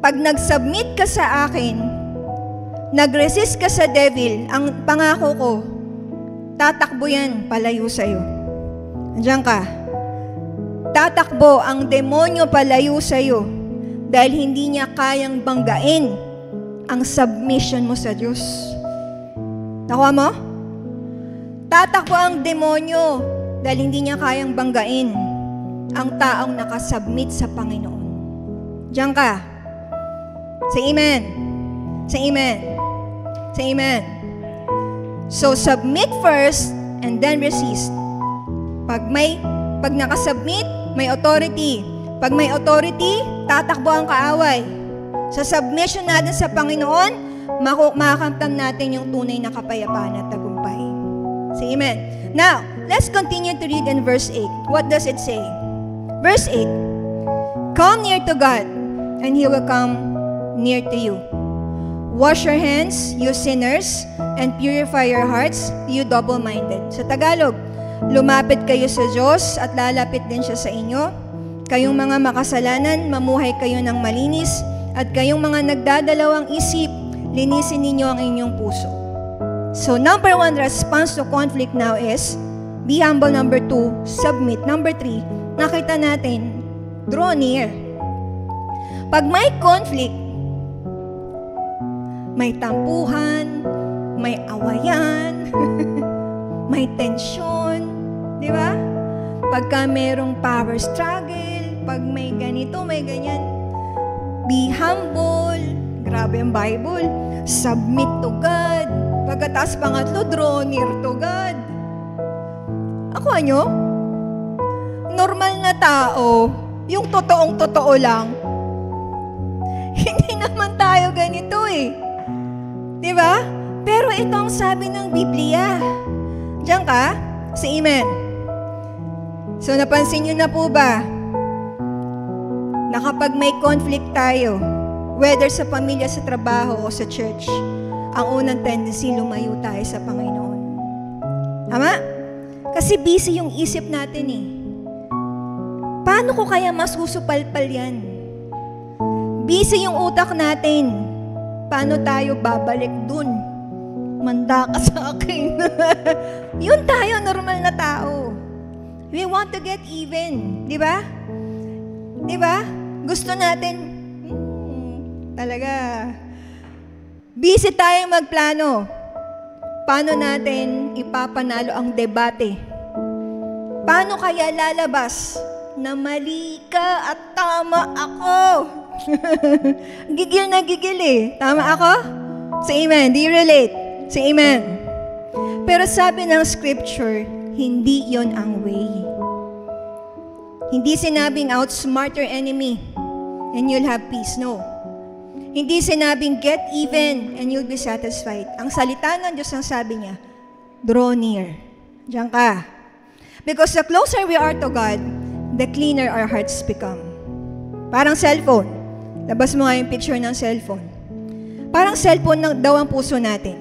pag nag-submit ka sa akin, nag-resist ka sa devil, ang pangako ko, tatakbo yan palayo sa'yo. Andiyan ka. Tatakbo ang demonyo palayo sa'yo dahil hindi niya kayang banggain ang submission mo sa Diyos. Nakuha mo? Tatakbo ang demonyo dahil hindi niya kayang banggain ang taong nakasubmit sa Panginoon. Diyan ka. Say amen. Say amen. Say amen. So, submit first and then resist. Pag nakasubmit, may authority. Pag may authority, tatakbo ang kaaway. Sa submission natin sa Panginoon, makakamtan natin yung tunay na kapayapaan at tagumpay. Say amen. Now, let's continue to read in verse 8. What does it say? Verse 8. Come near to God, and He will come near to you. Wash your hands, you sinners, and purify your hearts, you double-minded. Sa Tagalog, Lumapit kayo sa Diyos at lalapit din siya sa inyo. Kayong mga makasalanan, mamuhay kayo ng malinis, at kayong mga nagdadalawang isip, linisin ninyo ang inyong puso. So, number 1 response to conflict now is, be humble. Number 2, submit. Number 3, nakita natin, draw near. Pag may conflict, may tampuhan, may awayan, may tensyon, di ba? Pagka merong power struggle, pag may ganito, may ganyan, be humble. Grabe ang Bible. Submit to God. Pagkatapos pangatlo, draw near to God. Ako normal na tao, yung totoong totoo lang. Hindi naman tayo ganito eh. Diba? Pero ito ang sabi ng Biblia. Diyan ka? Say amen. So napansin nyo na po ba na kapag may conflict tayo, whether sa pamilya, sa trabaho, o sa church, ang unang tendency, lumayo tayo sa Panginoon. Tama? Kasi busy yung isip natin eh. Paano ko kaya masusupalpal yan? Busy yung utak natin. Paano tayo babalik dun? Manda ka sa akin. Yun tayo, normal na tao. We want to get even. Di ba? Di ba? Gusto natin, talaga, busy tayong magplano. Paano natin ipapanalo ang debate? Paano kaya lalabas na mali ka at tama ako? Gigil na gigil eh. Tama ako? Say amen. Do you relate? Say amen. Pero sabi ng scripture, hindi yon ang way. Hindi sinabing outsmart your enemy and you'll have peace. No. Hindi sinabing get even and you'll be satisfied. Ang salita ng Diyos ang sabi niya, draw near. Diyan ka. Because the closer we are to God, the cleaner our hearts become. Parang cellphone. Labas mo nga yung picture ng cellphone. Parang cellphone daw ang puso natin.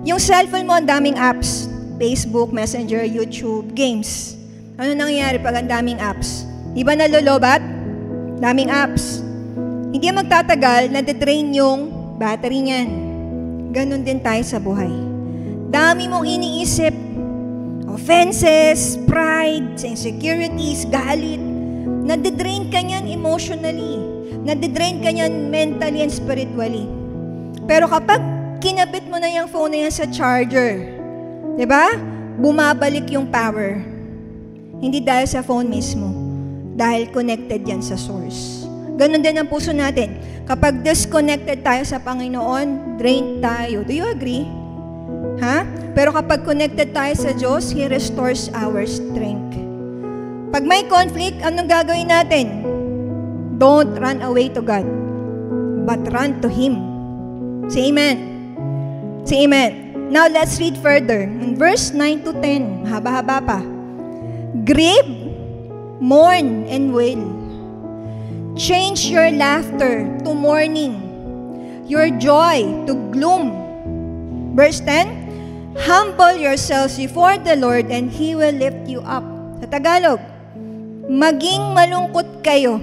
Yung cellphone mo, ang daming apps. Facebook, Messenger, YouTube, games. Ano nangyayari pag ang daming apps? Di ba nalolobat? Daming apps. Hindi magtatagal, nade-drain yung battery niyan. Ganon din tayo sa buhay. Dami mong iniisip. Offenses, pride, insecurities, galit. Nade-drain ka niyan emotionally. Nade-drain ka niyan mentally and spiritually. Pero kapag kinabit mo na yung phone na yan sa charger, di ba? Bumabalik yung power. Hindi dahil sa phone mismo. Dahil connected yan sa source. Ganon din ang puso natin. Kapag disconnected tayo sa Panginoon, drained tayo. Do you agree? Ha? Pero kapag connected tayo sa Diyos, He restores our strength. Pag may conflict, anong gagawin natin? Don't run away to God, but run to Him. Say amen. Say amen. Now let's read further. In verse 9 to 10, haba-haba pa. Grieve, mourn, and wail. Change your laughter to mourning, your joy to gloom. Verse 10, humble yourselves before the Lord and He will lift you up. Sa Tagalog, maging malungkot kayo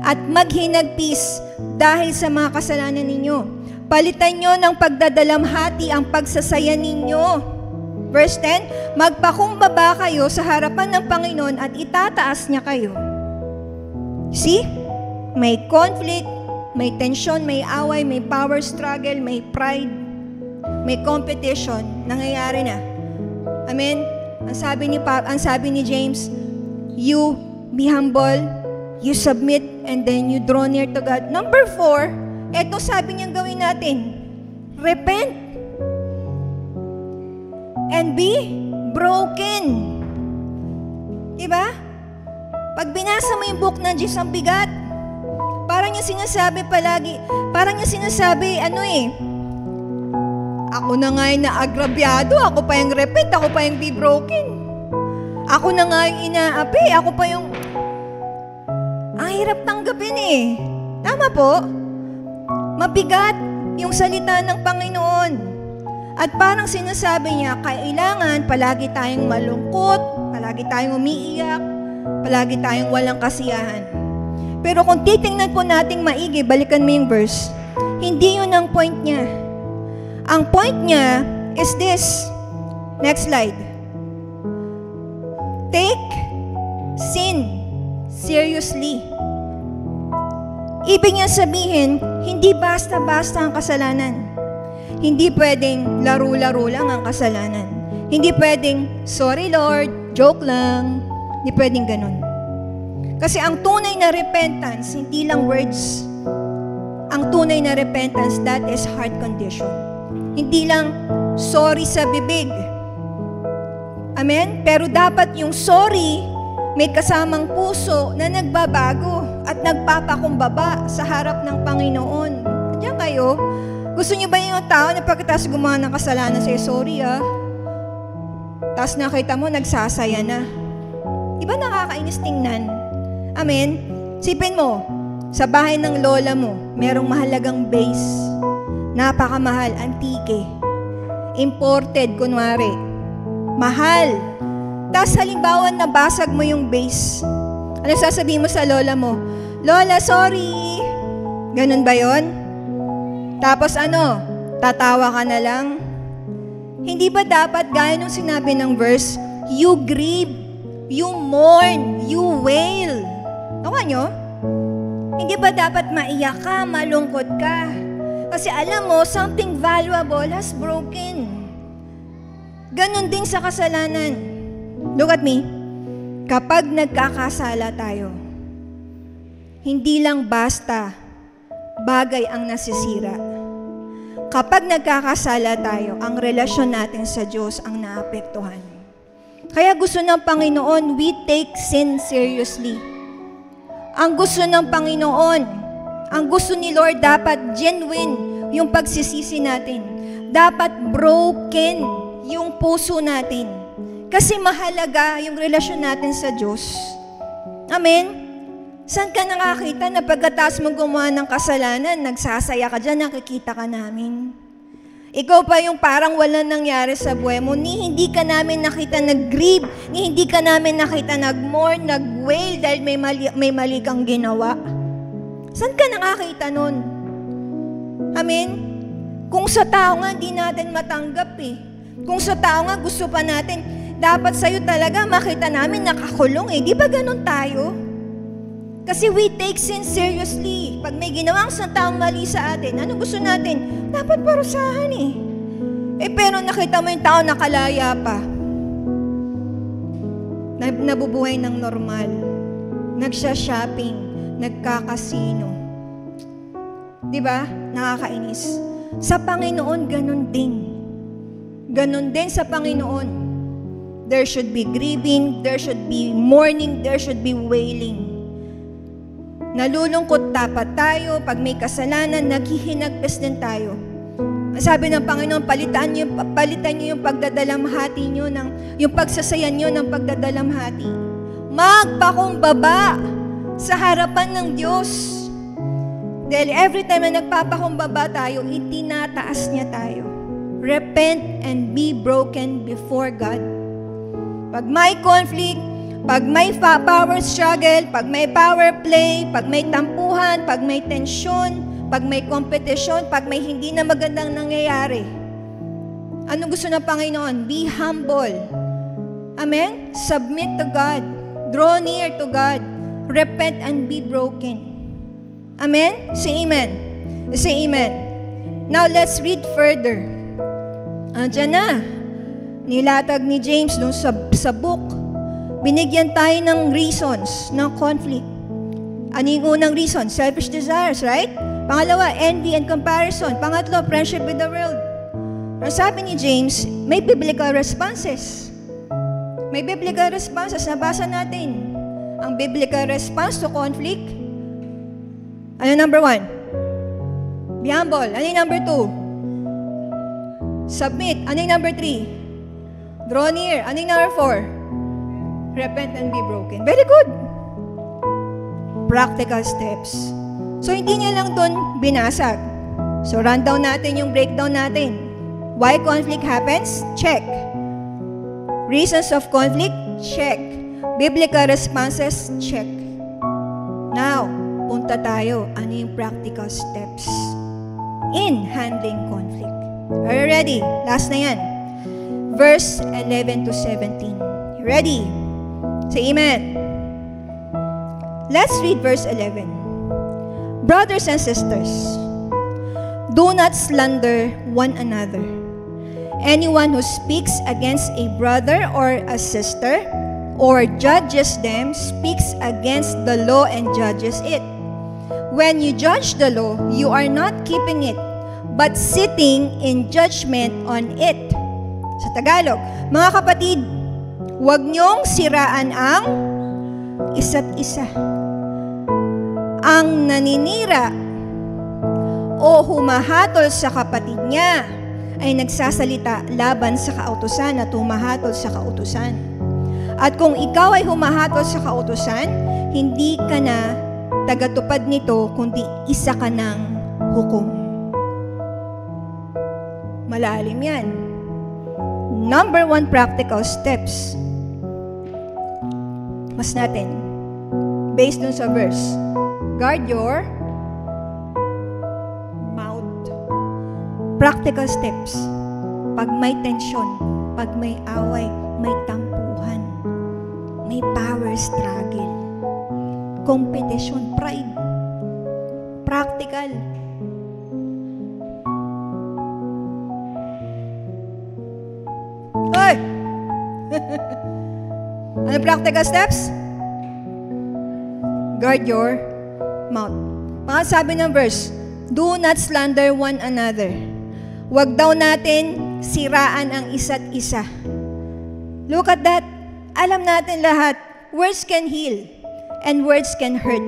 at maghinagpis dahil sa mga kasalanan ninyo. Palitan nyo ng pagdadalamhati ang pagsasaya ninyo. Verse 10, magpakumbaba kayo sa harapan ng Panginoon at itataas niya kayo. See? May conflict, may tension, may away, may power struggle, may pride, may competition, nangyayari na. Amen? Ang sabi ni James, you be humble, you submit, and then you draw near to God. Number 4, eto sabi niyang gawin natin, repent and be broken. Diba? Pag binasa mo yung book ng Diyos, ang bigat. Parang yung sinasabi palagi, ako na nga yung naagrabyado, ako pa yung repent, ako pa yung be broken. Ako na nga yung inaapi, ako pa yung... Ang hirap tanggapin eh. Tama po? Mabigat yung salita ng Panginoon. At parang sinasabi niya, kailangan palagi tayong malungkot, palagi tayong umiiyak, palagi tayong walang kasiyahan. Pero kung titingnan po nating maigi, balikan mo yung verse, hindi yun ang point niya. Ang point niya is this. Next slide. Take sin seriously. Ibig niya sabihin, hindi basta-basta ang kasalanan. Hindi pwedeng laro-laro lang ang kasalanan. Hindi pwedeng, sorry Lord, joke lang. Hindi pwedeng ganun. Kasi ang tunay na repentance, hindi lang words. Ang tunay na repentance, that is heart condition. Hindi lang sorry sa bibig. Amen? Pero dapat yung sorry, may kasamang puso na nagbabago at nagpapakumbaba sa harap ng Panginoon. Diyan kayo, gusto niyo ba yung tao na pagkatapos gumawa ng kasalanan sa'yo, sorry tapos nakita mo, nagsasaya na. Diba nakakainis tingnan? Amen? Sipin mo, sa bahay ng lola mo, merong mahalagang vase. Napakamahal, antike. Imported, kunwari. Mahal. Tapos halimbawa, nabasag mo yung vase. Ano sasabihin mo sa lola mo? Lola, sorry. Ganun ba yon? Tapos ano? Tatawa ka na lang? Hindi ba dapat, gaya nung sinabi ng verse, you grieve, you mourn, you wail? Nakuha nyo? Hindi ba dapat maiyak ka, malungkot ka? Kasi alam mo, something valuable has broken. Ganon din sa kasalanan. Look at me. Kapag nagkakasala tayo, hindi lang basta bagay ang nasisira. Kapag nagkakasala tayo, ang relasyon natin sa Diyos ang naapektuhan. Kaya gusto ng Panginoon, we take sin seriously. Ang gusto ng Panginoon, ang gusto ni Lord, dapat genuine yung pagsisisi natin. Dapat broken yung puso natin. Kasi mahalaga yung relasyon natin sa Diyos. Amen? Saan ka nakakita na pagkatapos mo gumawa ng kasalanan, nagsasaya ka dyan, nakikita ka namin? Ikaw pa yung parang walang nangyari sa buhay mo, ni hindi ka namin nakita nag-grieve, ni hindi ka namin nakita nag-mourn, nag-wail dahil may mali kang ginawa. Saan ka nakakita nun? Amen? Kung sa tao nga, di natin matanggap eh. Kung sa tao nga, gusto pa natin, dapat sa'yo talaga makita namin nakakulong eh. Di ba ganun tayo? Kasi we take sin seriously. Pag may ginawang sa taong mali sa atin, ano gusto natin? Dapat parusahan eh. Pero nakita mo yung tao nakalaya pa. Nabubuhay ng normal. Nagsha-shopping. Nagkakasino. Diba? Nakakainis. Sa Panginoon, ganun din. Ganun din sa Panginoon. There should be grieving, there should be mourning, there should be wailing. Nalulungkot dapat tayo, pag may kasalanan, naghihinagpis din tayo. Sabi ng Panginoon, palitan niyo yung pagdadalamhati niyo, yung pagsasayan niyo ng pagdadalamhati. Magpakumbaba sa harapan ng Diyos. Dahil every time na nagpapakumbaba tayo, itinataas niya tayo. Repent and be broken before God. Pag may conflict, pag may power struggle, pag may power play, pag may tampuhan, pag may tensyon, pag may competition, pag may hindi na magandang nangyayari, ano gusto ng Panginoon? Be humble. Amen? Submit to God. Draw near to God. Repent and be broken. Amen? Say amen. Say amen. Now let's read further. Andiyan na. Nilatag ni James dun sa book. Binigyan tayo ng reasons ng conflict. Ano yung unang reason? Selfish desires, right? Pangalawa, envy and comparison. Pangatlo, friendship with the world. Ang sabi ni James, may biblical responses. May biblical responses. Nabasa natin. Ang biblical response to conflict. Ano number 1? Be humble. Ano yung number 2? Submit. Ano yung number 3? Draw near. Ano yung number 4? Repent and be broken. Very good. Practical steps. So, hindi niya lang doon binasag. So, run down natin yung breakdown natin. Why conflict happens? Check. Reasons of conflict? Check. Biblical responses? Check. Now, punta tayo. Ano yung practical steps in handling conflict? Are you ready? Last na yan. Verse 11 to 17. You ready? Say amen. Let's read verse 11. Brothers and sisters, do not slander one another. Anyone who speaks against a brother or a sister or judges them speaks against the law and judges it. When you judge the law, you are not keeping it, but sitting in judgment on it. Sa Tagalog, mga kapatid, huwag niyong siraan ang isa't isa. Ang naninira o humahatol sa kapatid niya ay nagsasalita laban sa kautusan at humahatol sa kautusan. At kung ikaw ay humahatol sa kautusan, hindi ka na tagatupad nito, kundi isa ka ng hukom. Malalim yan. Number 1 practical steps. Mas natin. Based dun sa verse. Guard your mouth. Practical steps. Pag may tensyon, pag may away, may tampuhan, may power struggle, competition, pride. Practical. Hoy! Ano practical steps? Guard your mouth. Mga sabi ng verse, do not slander one another. Huwag daw natin siraan ang isa't isa. Look at that. Alam natin lahat, words can heal and words can hurt.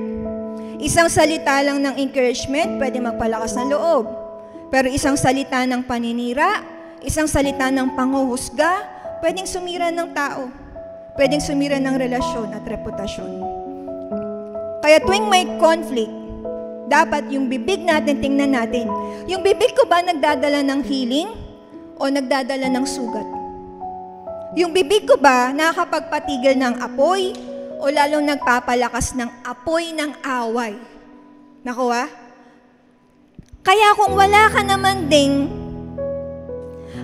Isang salita lang ng encouragement, pwede magpalakas ng loob. Pero isang salita ng paninira, isang salita ng panghuhusga, pwedeng sumira ng tao. Pwedeng sumira ng relasyon at reputasyon. Kaya tuwing may conflict, dapat yung bibig natin, tingnan natin. Yung bibig ko ba nagdadala ng healing o nagdadala ng sugat? Yung bibig ko ba nakakapagpatigil ng apoy o lalong nagpapalakas ng apoy ng away? Nakuha? Kaya kung wala ka naman ding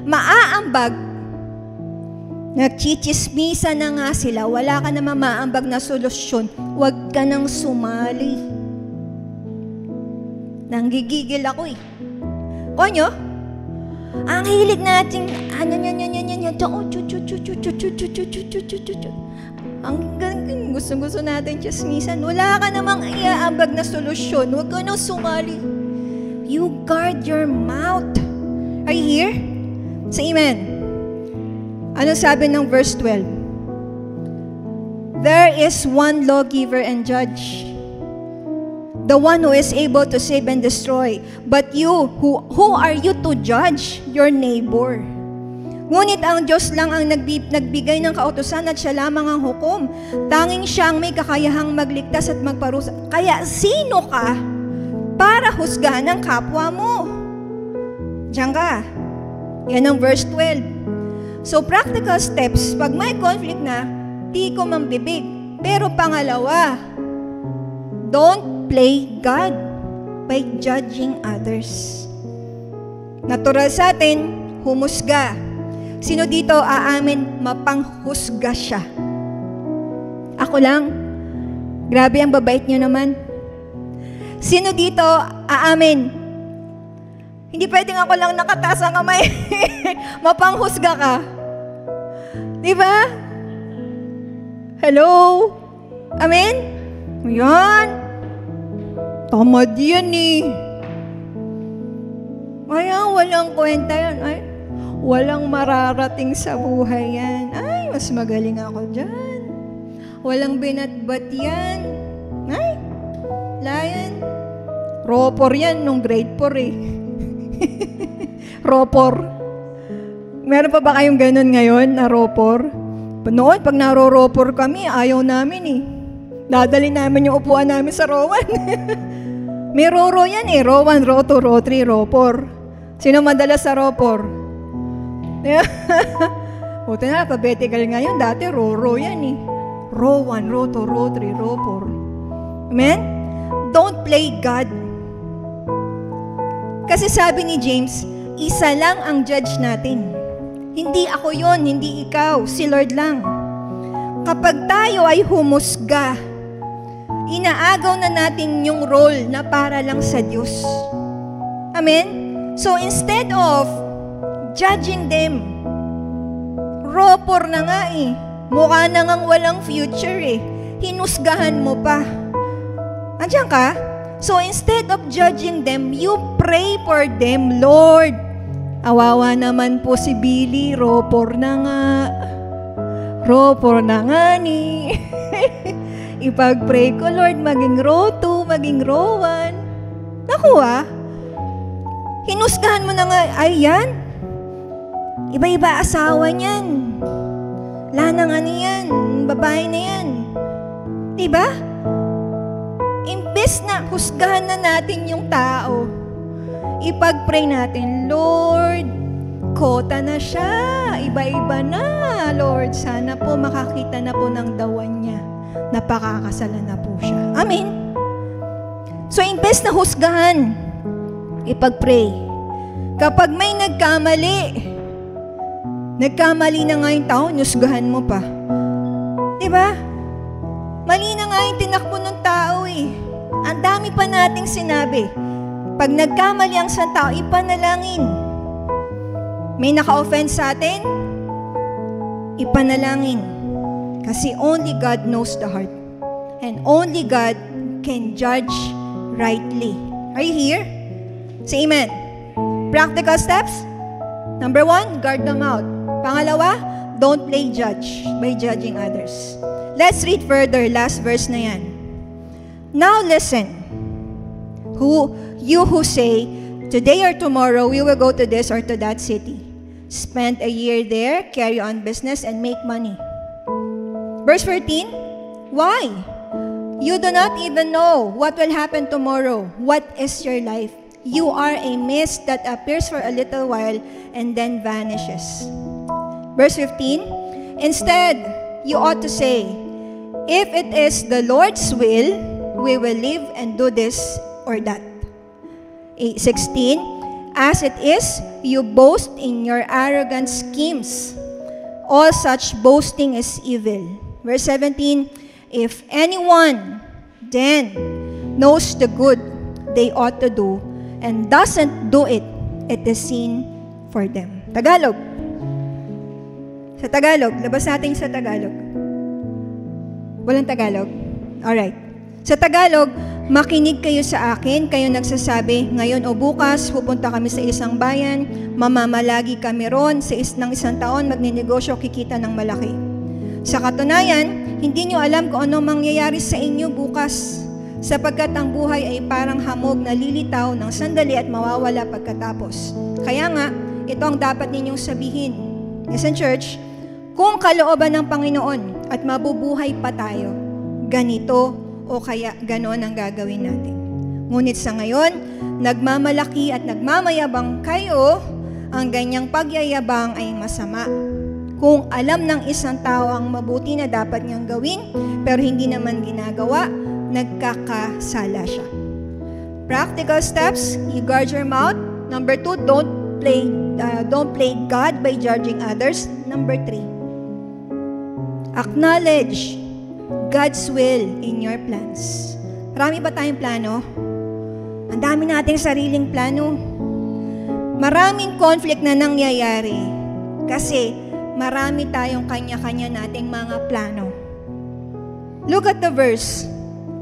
maaambag, nagchichismisa na nga sila, wala ka naman maaambag na solusyon, huwag ka nang sumali. Nanggigigil ako eh. Konyo? Ang hilig natin, ang gusto natin chismisan. Wala ka namang iaambag na solusyon. Huwag ka nang sumali. You guard your mouth. Are you here? Say amen. Ano sabi ng verse 12? There is one lawgiver and judge, the one who is able to save and destroy. But you, who are you to judge your neighbor? Ngunit ang Diyos lang ang nagbigay ng kautusan at siya lamang ang hukom. Tanging siya ang may kakayahang magligtas at magparusa. Kaya sino ka para husgahan ang kapwa mo? Diyan ka. Yan ang verse 12. So practical steps, pag may conflict na, di ko mambibig. Pero pangalawa, don't play God by judging others. Natural sa atin, humusga. Sino dito aamin mapanghusga siya? Ako lang. Grabe ang babait niyo naman. Sino dito aamin? Hindi pwedeng ako lang nakataas ang kamay. Mapanghusga ka. Diba? Hello? Amen? Yan. Tamad yan eh. Kaya walang kwenta yan. Ay, walang mararating sa buhay yan. Ay, mas magaling ako dyan. Walang binatbat yan. Ay, layan. Ropor yan nung grade 4 eh. Ropor. Meron pa ba kayong ganun ngayon na ropor? Noon, pag naro-ropor kami, ayaw namin eh. Dadali namin yung upuan namin sa rowan. May roro yan eh. Rowan, roto, rotri, ropor. Sino madalas sa ropor? Buti na, alphabetical ngayon. Dati, row yan eh. Row 1, row 2, row 3, row 4. Amen? Don't play God. Kasi sabi ni James, isa lang ang judge natin. Hindi ako yon, hindi ikaw, si Lord lang. Kapag tayo ay humusga, inaagaw na natin yung role na para lang sa Diyos. Amen? So instead of judging them, ropor na nga eh. Mukha na ngang walang future eh. Hinusgahan mo pa. Andiyan ka? So instead of judging them, you pray for them, Lord. Awawa naman po si Billy, ropor na nga. Ropor na nga ni. Ipag-pray ko, Lord, maging row 2, maging row 1. Naku hinusgahan mo na nga, ay yan. Iba-iba asawa niyan. Lanang ano yan, babae na yan. Diba? Imbes na husgahan na natin yung tao, ipag-pray natin, Lord, kota na siya, iba-iba na, Lord. Sana po makakita na po ng dawan niya, napakakasalan na po siya. Amen? So, imbes na husgahan, ipag-pray. Kapag may nagkamali na nga yung tao, nusgahan mo pa. Diba? Mali na nga yung tinakbo ng tao eh. Ang dami pa nating sinabi. Pag nagkamali ang isang tao, ipanalangin. May naka-offense sa atin, ipanalangin. Kasi only God knows the heart. And only God can judge rightly. Are you here? Say amen. Practical steps. Number 1, guard the mouth. Pangalawa, don't play judge by judging others. Let's read further, last verse na yan. Now listen, you who say, today or tomorrow we will go to this or to that city. Spend a year there, carry on business, and make money. Verse 14, why? You do not even know what will happen tomorrow. What is your life? You are a mist that appears for a little while and then vanishes. Verse 15, instead, you ought to say, if it is the Lord's will, we will live and do this or that. 16, as it is, you boast in your arrogant schemes. All such boasting is evil. Verse 17, if anyone then knows the good they ought to do and doesn't do it, it is sin for them. Tagalog. Sa Tagalog, labas natin sa Tagalog. Walang Tagalog? Alright. Sa Tagalog, makinig kayo sa akin, kayo nagsasabi, ngayon o bukas, pupunta kami sa isang bayan, mamamalagi kami ron, ng isang taon, magninegosyo, kikita ng malaki. Sa katunayan, hindi nyo alam kung ano mangyayari sa inyo bukas, sapagkat ang buhay ay parang hamog na lilitaw ng sandali at mawawala pagkatapos. Kaya nga, ito ang dapat ninyong sabihin. Listen, church, kung kalooban ng Panginoon at mabubuhay pa tayo, ganito o kaya ganon ang gagawin natin. Ngunit sa ngayon, nagmamalaki at nagmamayabang kayo, ang ganyang pagyayabang ay masama. Kung alam ng isang tao ang mabuti na dapat niyang gawin, pero hindi naman ginagawa, nagkakasala siya. Practical steps, you guard your mouth. Number 2, don't play God by judging others. Number 3, acknowledge God's will in your plans. Marami ba tayong plano? Ang dami nating sariling plano. Maraming conflict na nangyayari kasi marami tayong kanya-kanya nating mga plano. Look at the verse.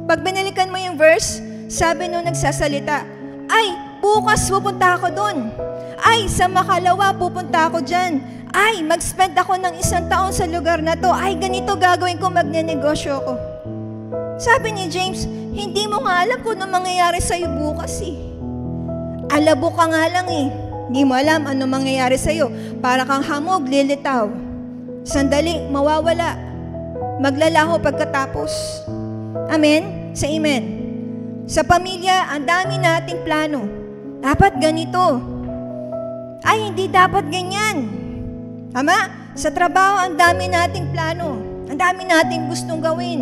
Pag binalikan mo yung verse, sabi nung nagsasalita, ay, bukas pupunta ako dun. Ay, sa makalawa pupunta ako dyan. Ay, mag-spend ako ng isang taon sa lugar na to. Ay, ganito gagawin ko, magnenegosyo ko. Sabi ni James, hindi mo nga alam kung ano mangyayari sa'yo bukas eh. Alabo ka nga lang eh. Hindi mo alam ano mangyayari sa'yo. Para kang hamog, lilitaw. Sandali, mawawala. Maglalaho pagkatapos. Amen? Sa amen. Sa pamilya, ang dami nating plano. Dapat ganito. Ay, hindi dapat ganyan. Tama? Sa trabaho, ang dami nating plano. Ang dami nating gustong gawin.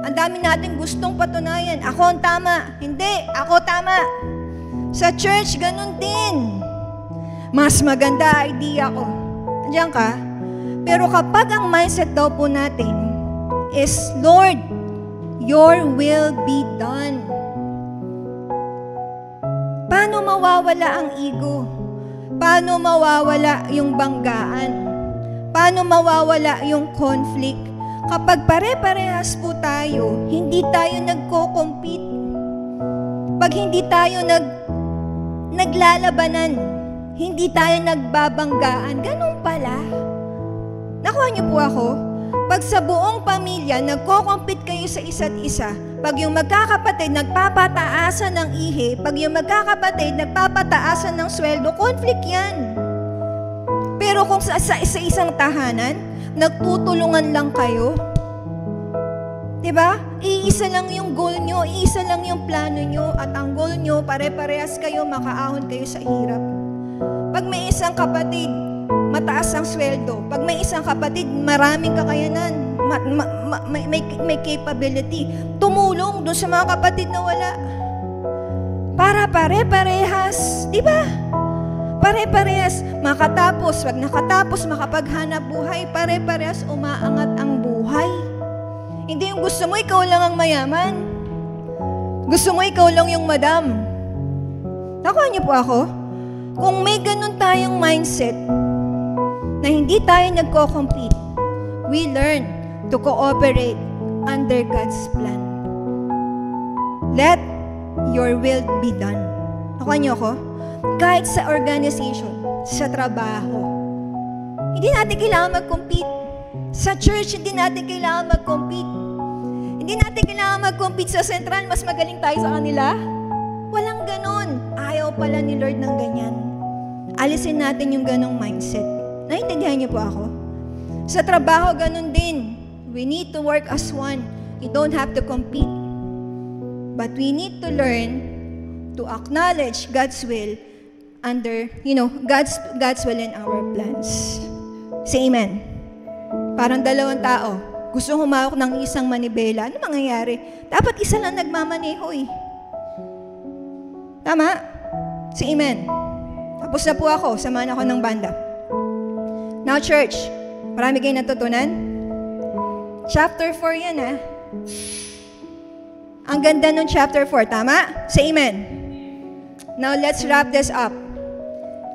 Ang dami nating gustong patunayan. Ako ang tama. Hindi, ako tama. Sa church, ganun din. Mas maganda idea ko. Andiyan ka? Pero kapag ang mindset daw po natin is, Lord, your will be done. Paano mawawala ang ego? Paano mawawala yung banggaan? Paano mawawala yung conflict? Kapag pare-parehas po tayo, hindi tayo nagko-compete. Pag hindi tayo naglalabanan, hindi tayo nagbabanggaan, ganun pala. Nakuha niyo po ako? Pag sa buong pamilya, nagko-compete kayo sa isa't isa, pag yung magkakapatid nagpapataasan ng ihi, pag yung magkakapatid nagpapataasan ng sweldo, conflict yan. Pero kung sa isang tahanan, nagtutulungan lang kayo, diba? Iisa lang yung goal nyo, iisa lang yung plano nyo, at ang goal nyo, pare-parehas kayo, makaahon kayo sa hirap. Pag may isang kapatid, mataas ang sweldo. Pag may isang kapatid, maraming kakayanan, may capability, tumulong doon sa mga kapatid na wala. Para pare-parehas, diba? Pare-parehas, makatapos, wag nakatapos, makapaghanap buhay, pare-parehas, umaangat ang buhay. Hindi yung gusto mo, ikaw lang ang mayaman. Gusto mo, ikaw lang yung madam. Nakuha niyo po ako? Kung may ganun tayong mindset, na hindi tayo nagko-compete, we learn to cooperate under God's plan. Let your will be done. Nakuha niyo ako? Kahit sa organization, sa trabaho, hindi natin kailangan mag-compete. Sa church, hindi natin kailangan mag-compete. Hindi natin kailangan mag-compete sa sentral, mas magaling tayo sa kanila. Walang ganon. Ayaw pala ni Lord ng ganyan. Alisin natin yung ganong mindset. Naintindihan niyo po ako? Sa trabaho, ganon din. We need to work as one. You don't have to compete. But we need to learn to acknowledge God's will under, God's will and our plans. Say amen. Parang dalawang tao, gusto humawak ng isang manibela. Ano mangyayari? Dapat isa lang nagmamaneho eh. Tama? Say amen. Tapos na po ako, samahan ako ng banda. Now church, marami kayong natutunan? Chapter 4 yan ha. Ang ganda ng chapter 4, tama? Say amen. Now let's wrap this up.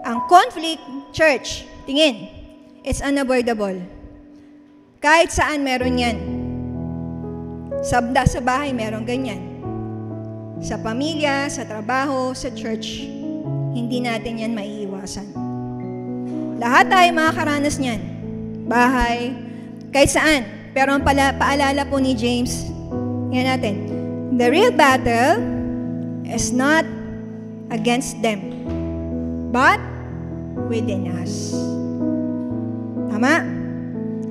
Ang conflict, church, tingin, it's unavoidable. Kahit saan meron yan. Sa bahay meron ganyan. Sa pamilya, sa trabaho, sa church, hindi natin yan maiiwasan. Lahat tayo makakaranas niyan. Bahay, kahit saan. Pero ang paalala po ni James, yan natin, the real battle is not against them, but within us. Tama?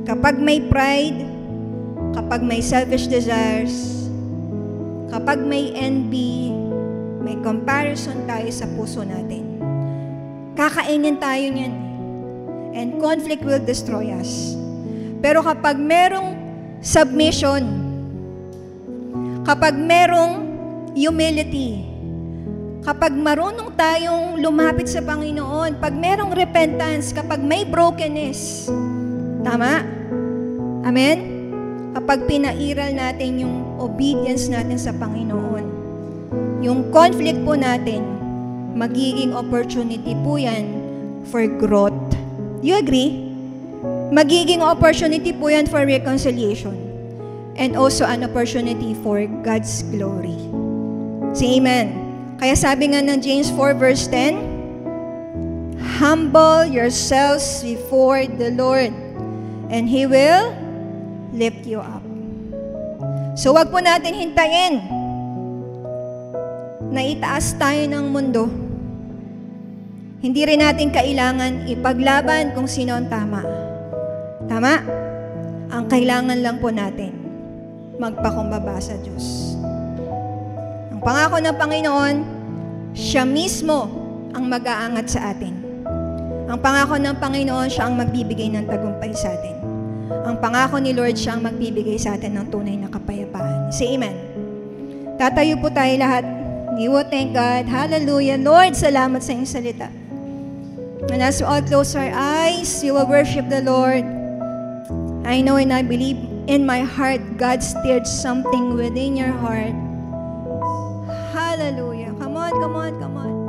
Kapag may pride, kapag may selfish desires, kapag may envy, may comparison tayo sa puso natin, kakainin tayo niyan. And conflict will destroy us. Pero kapag merong submission, kapag merong humility, kapag marunong tayong lumapit sa Panginoon, pag merong repentance, kapag may brokenness, tama? Amen? Kapag pinairal natin yung obedience natin sa Panginoon, yung conflict po natin, magiging opportunity po yan for growth. You agree? Magiging opportunity po yan for reconciliation and also an opportunity for God's glory. Say amen. Kaya sabi nga ng James 4 verse 10, humble yourselves before the Lord and He will lift you up. So wag po natin hintayin na itaas tayo ng mundo. Hindi rin natin kailangan ipaglaban kung sino ang tama. Tama? Ang kailangan lang po natin, magpakumbaba sa Diyos. Ang pangako ng Panginoon, siya mismo ang mag-aangat sa atin. Ang pangako ng Panginoon, siya ang magbibigay ng tagumpay sa atin. Ang pangako ni Lord, siya ang magbibigay sa atin ng tunay na kapayapaan. Say amen. Tatayo po tayo lahat. We will thank God. Hallelujah. Lord, salamat sa iyong salita. And as we all close our eyes, you will worship the Lord. I know and I believe in my heart, God stirred something within your heart. Hallelujah. Come on, come on, come on.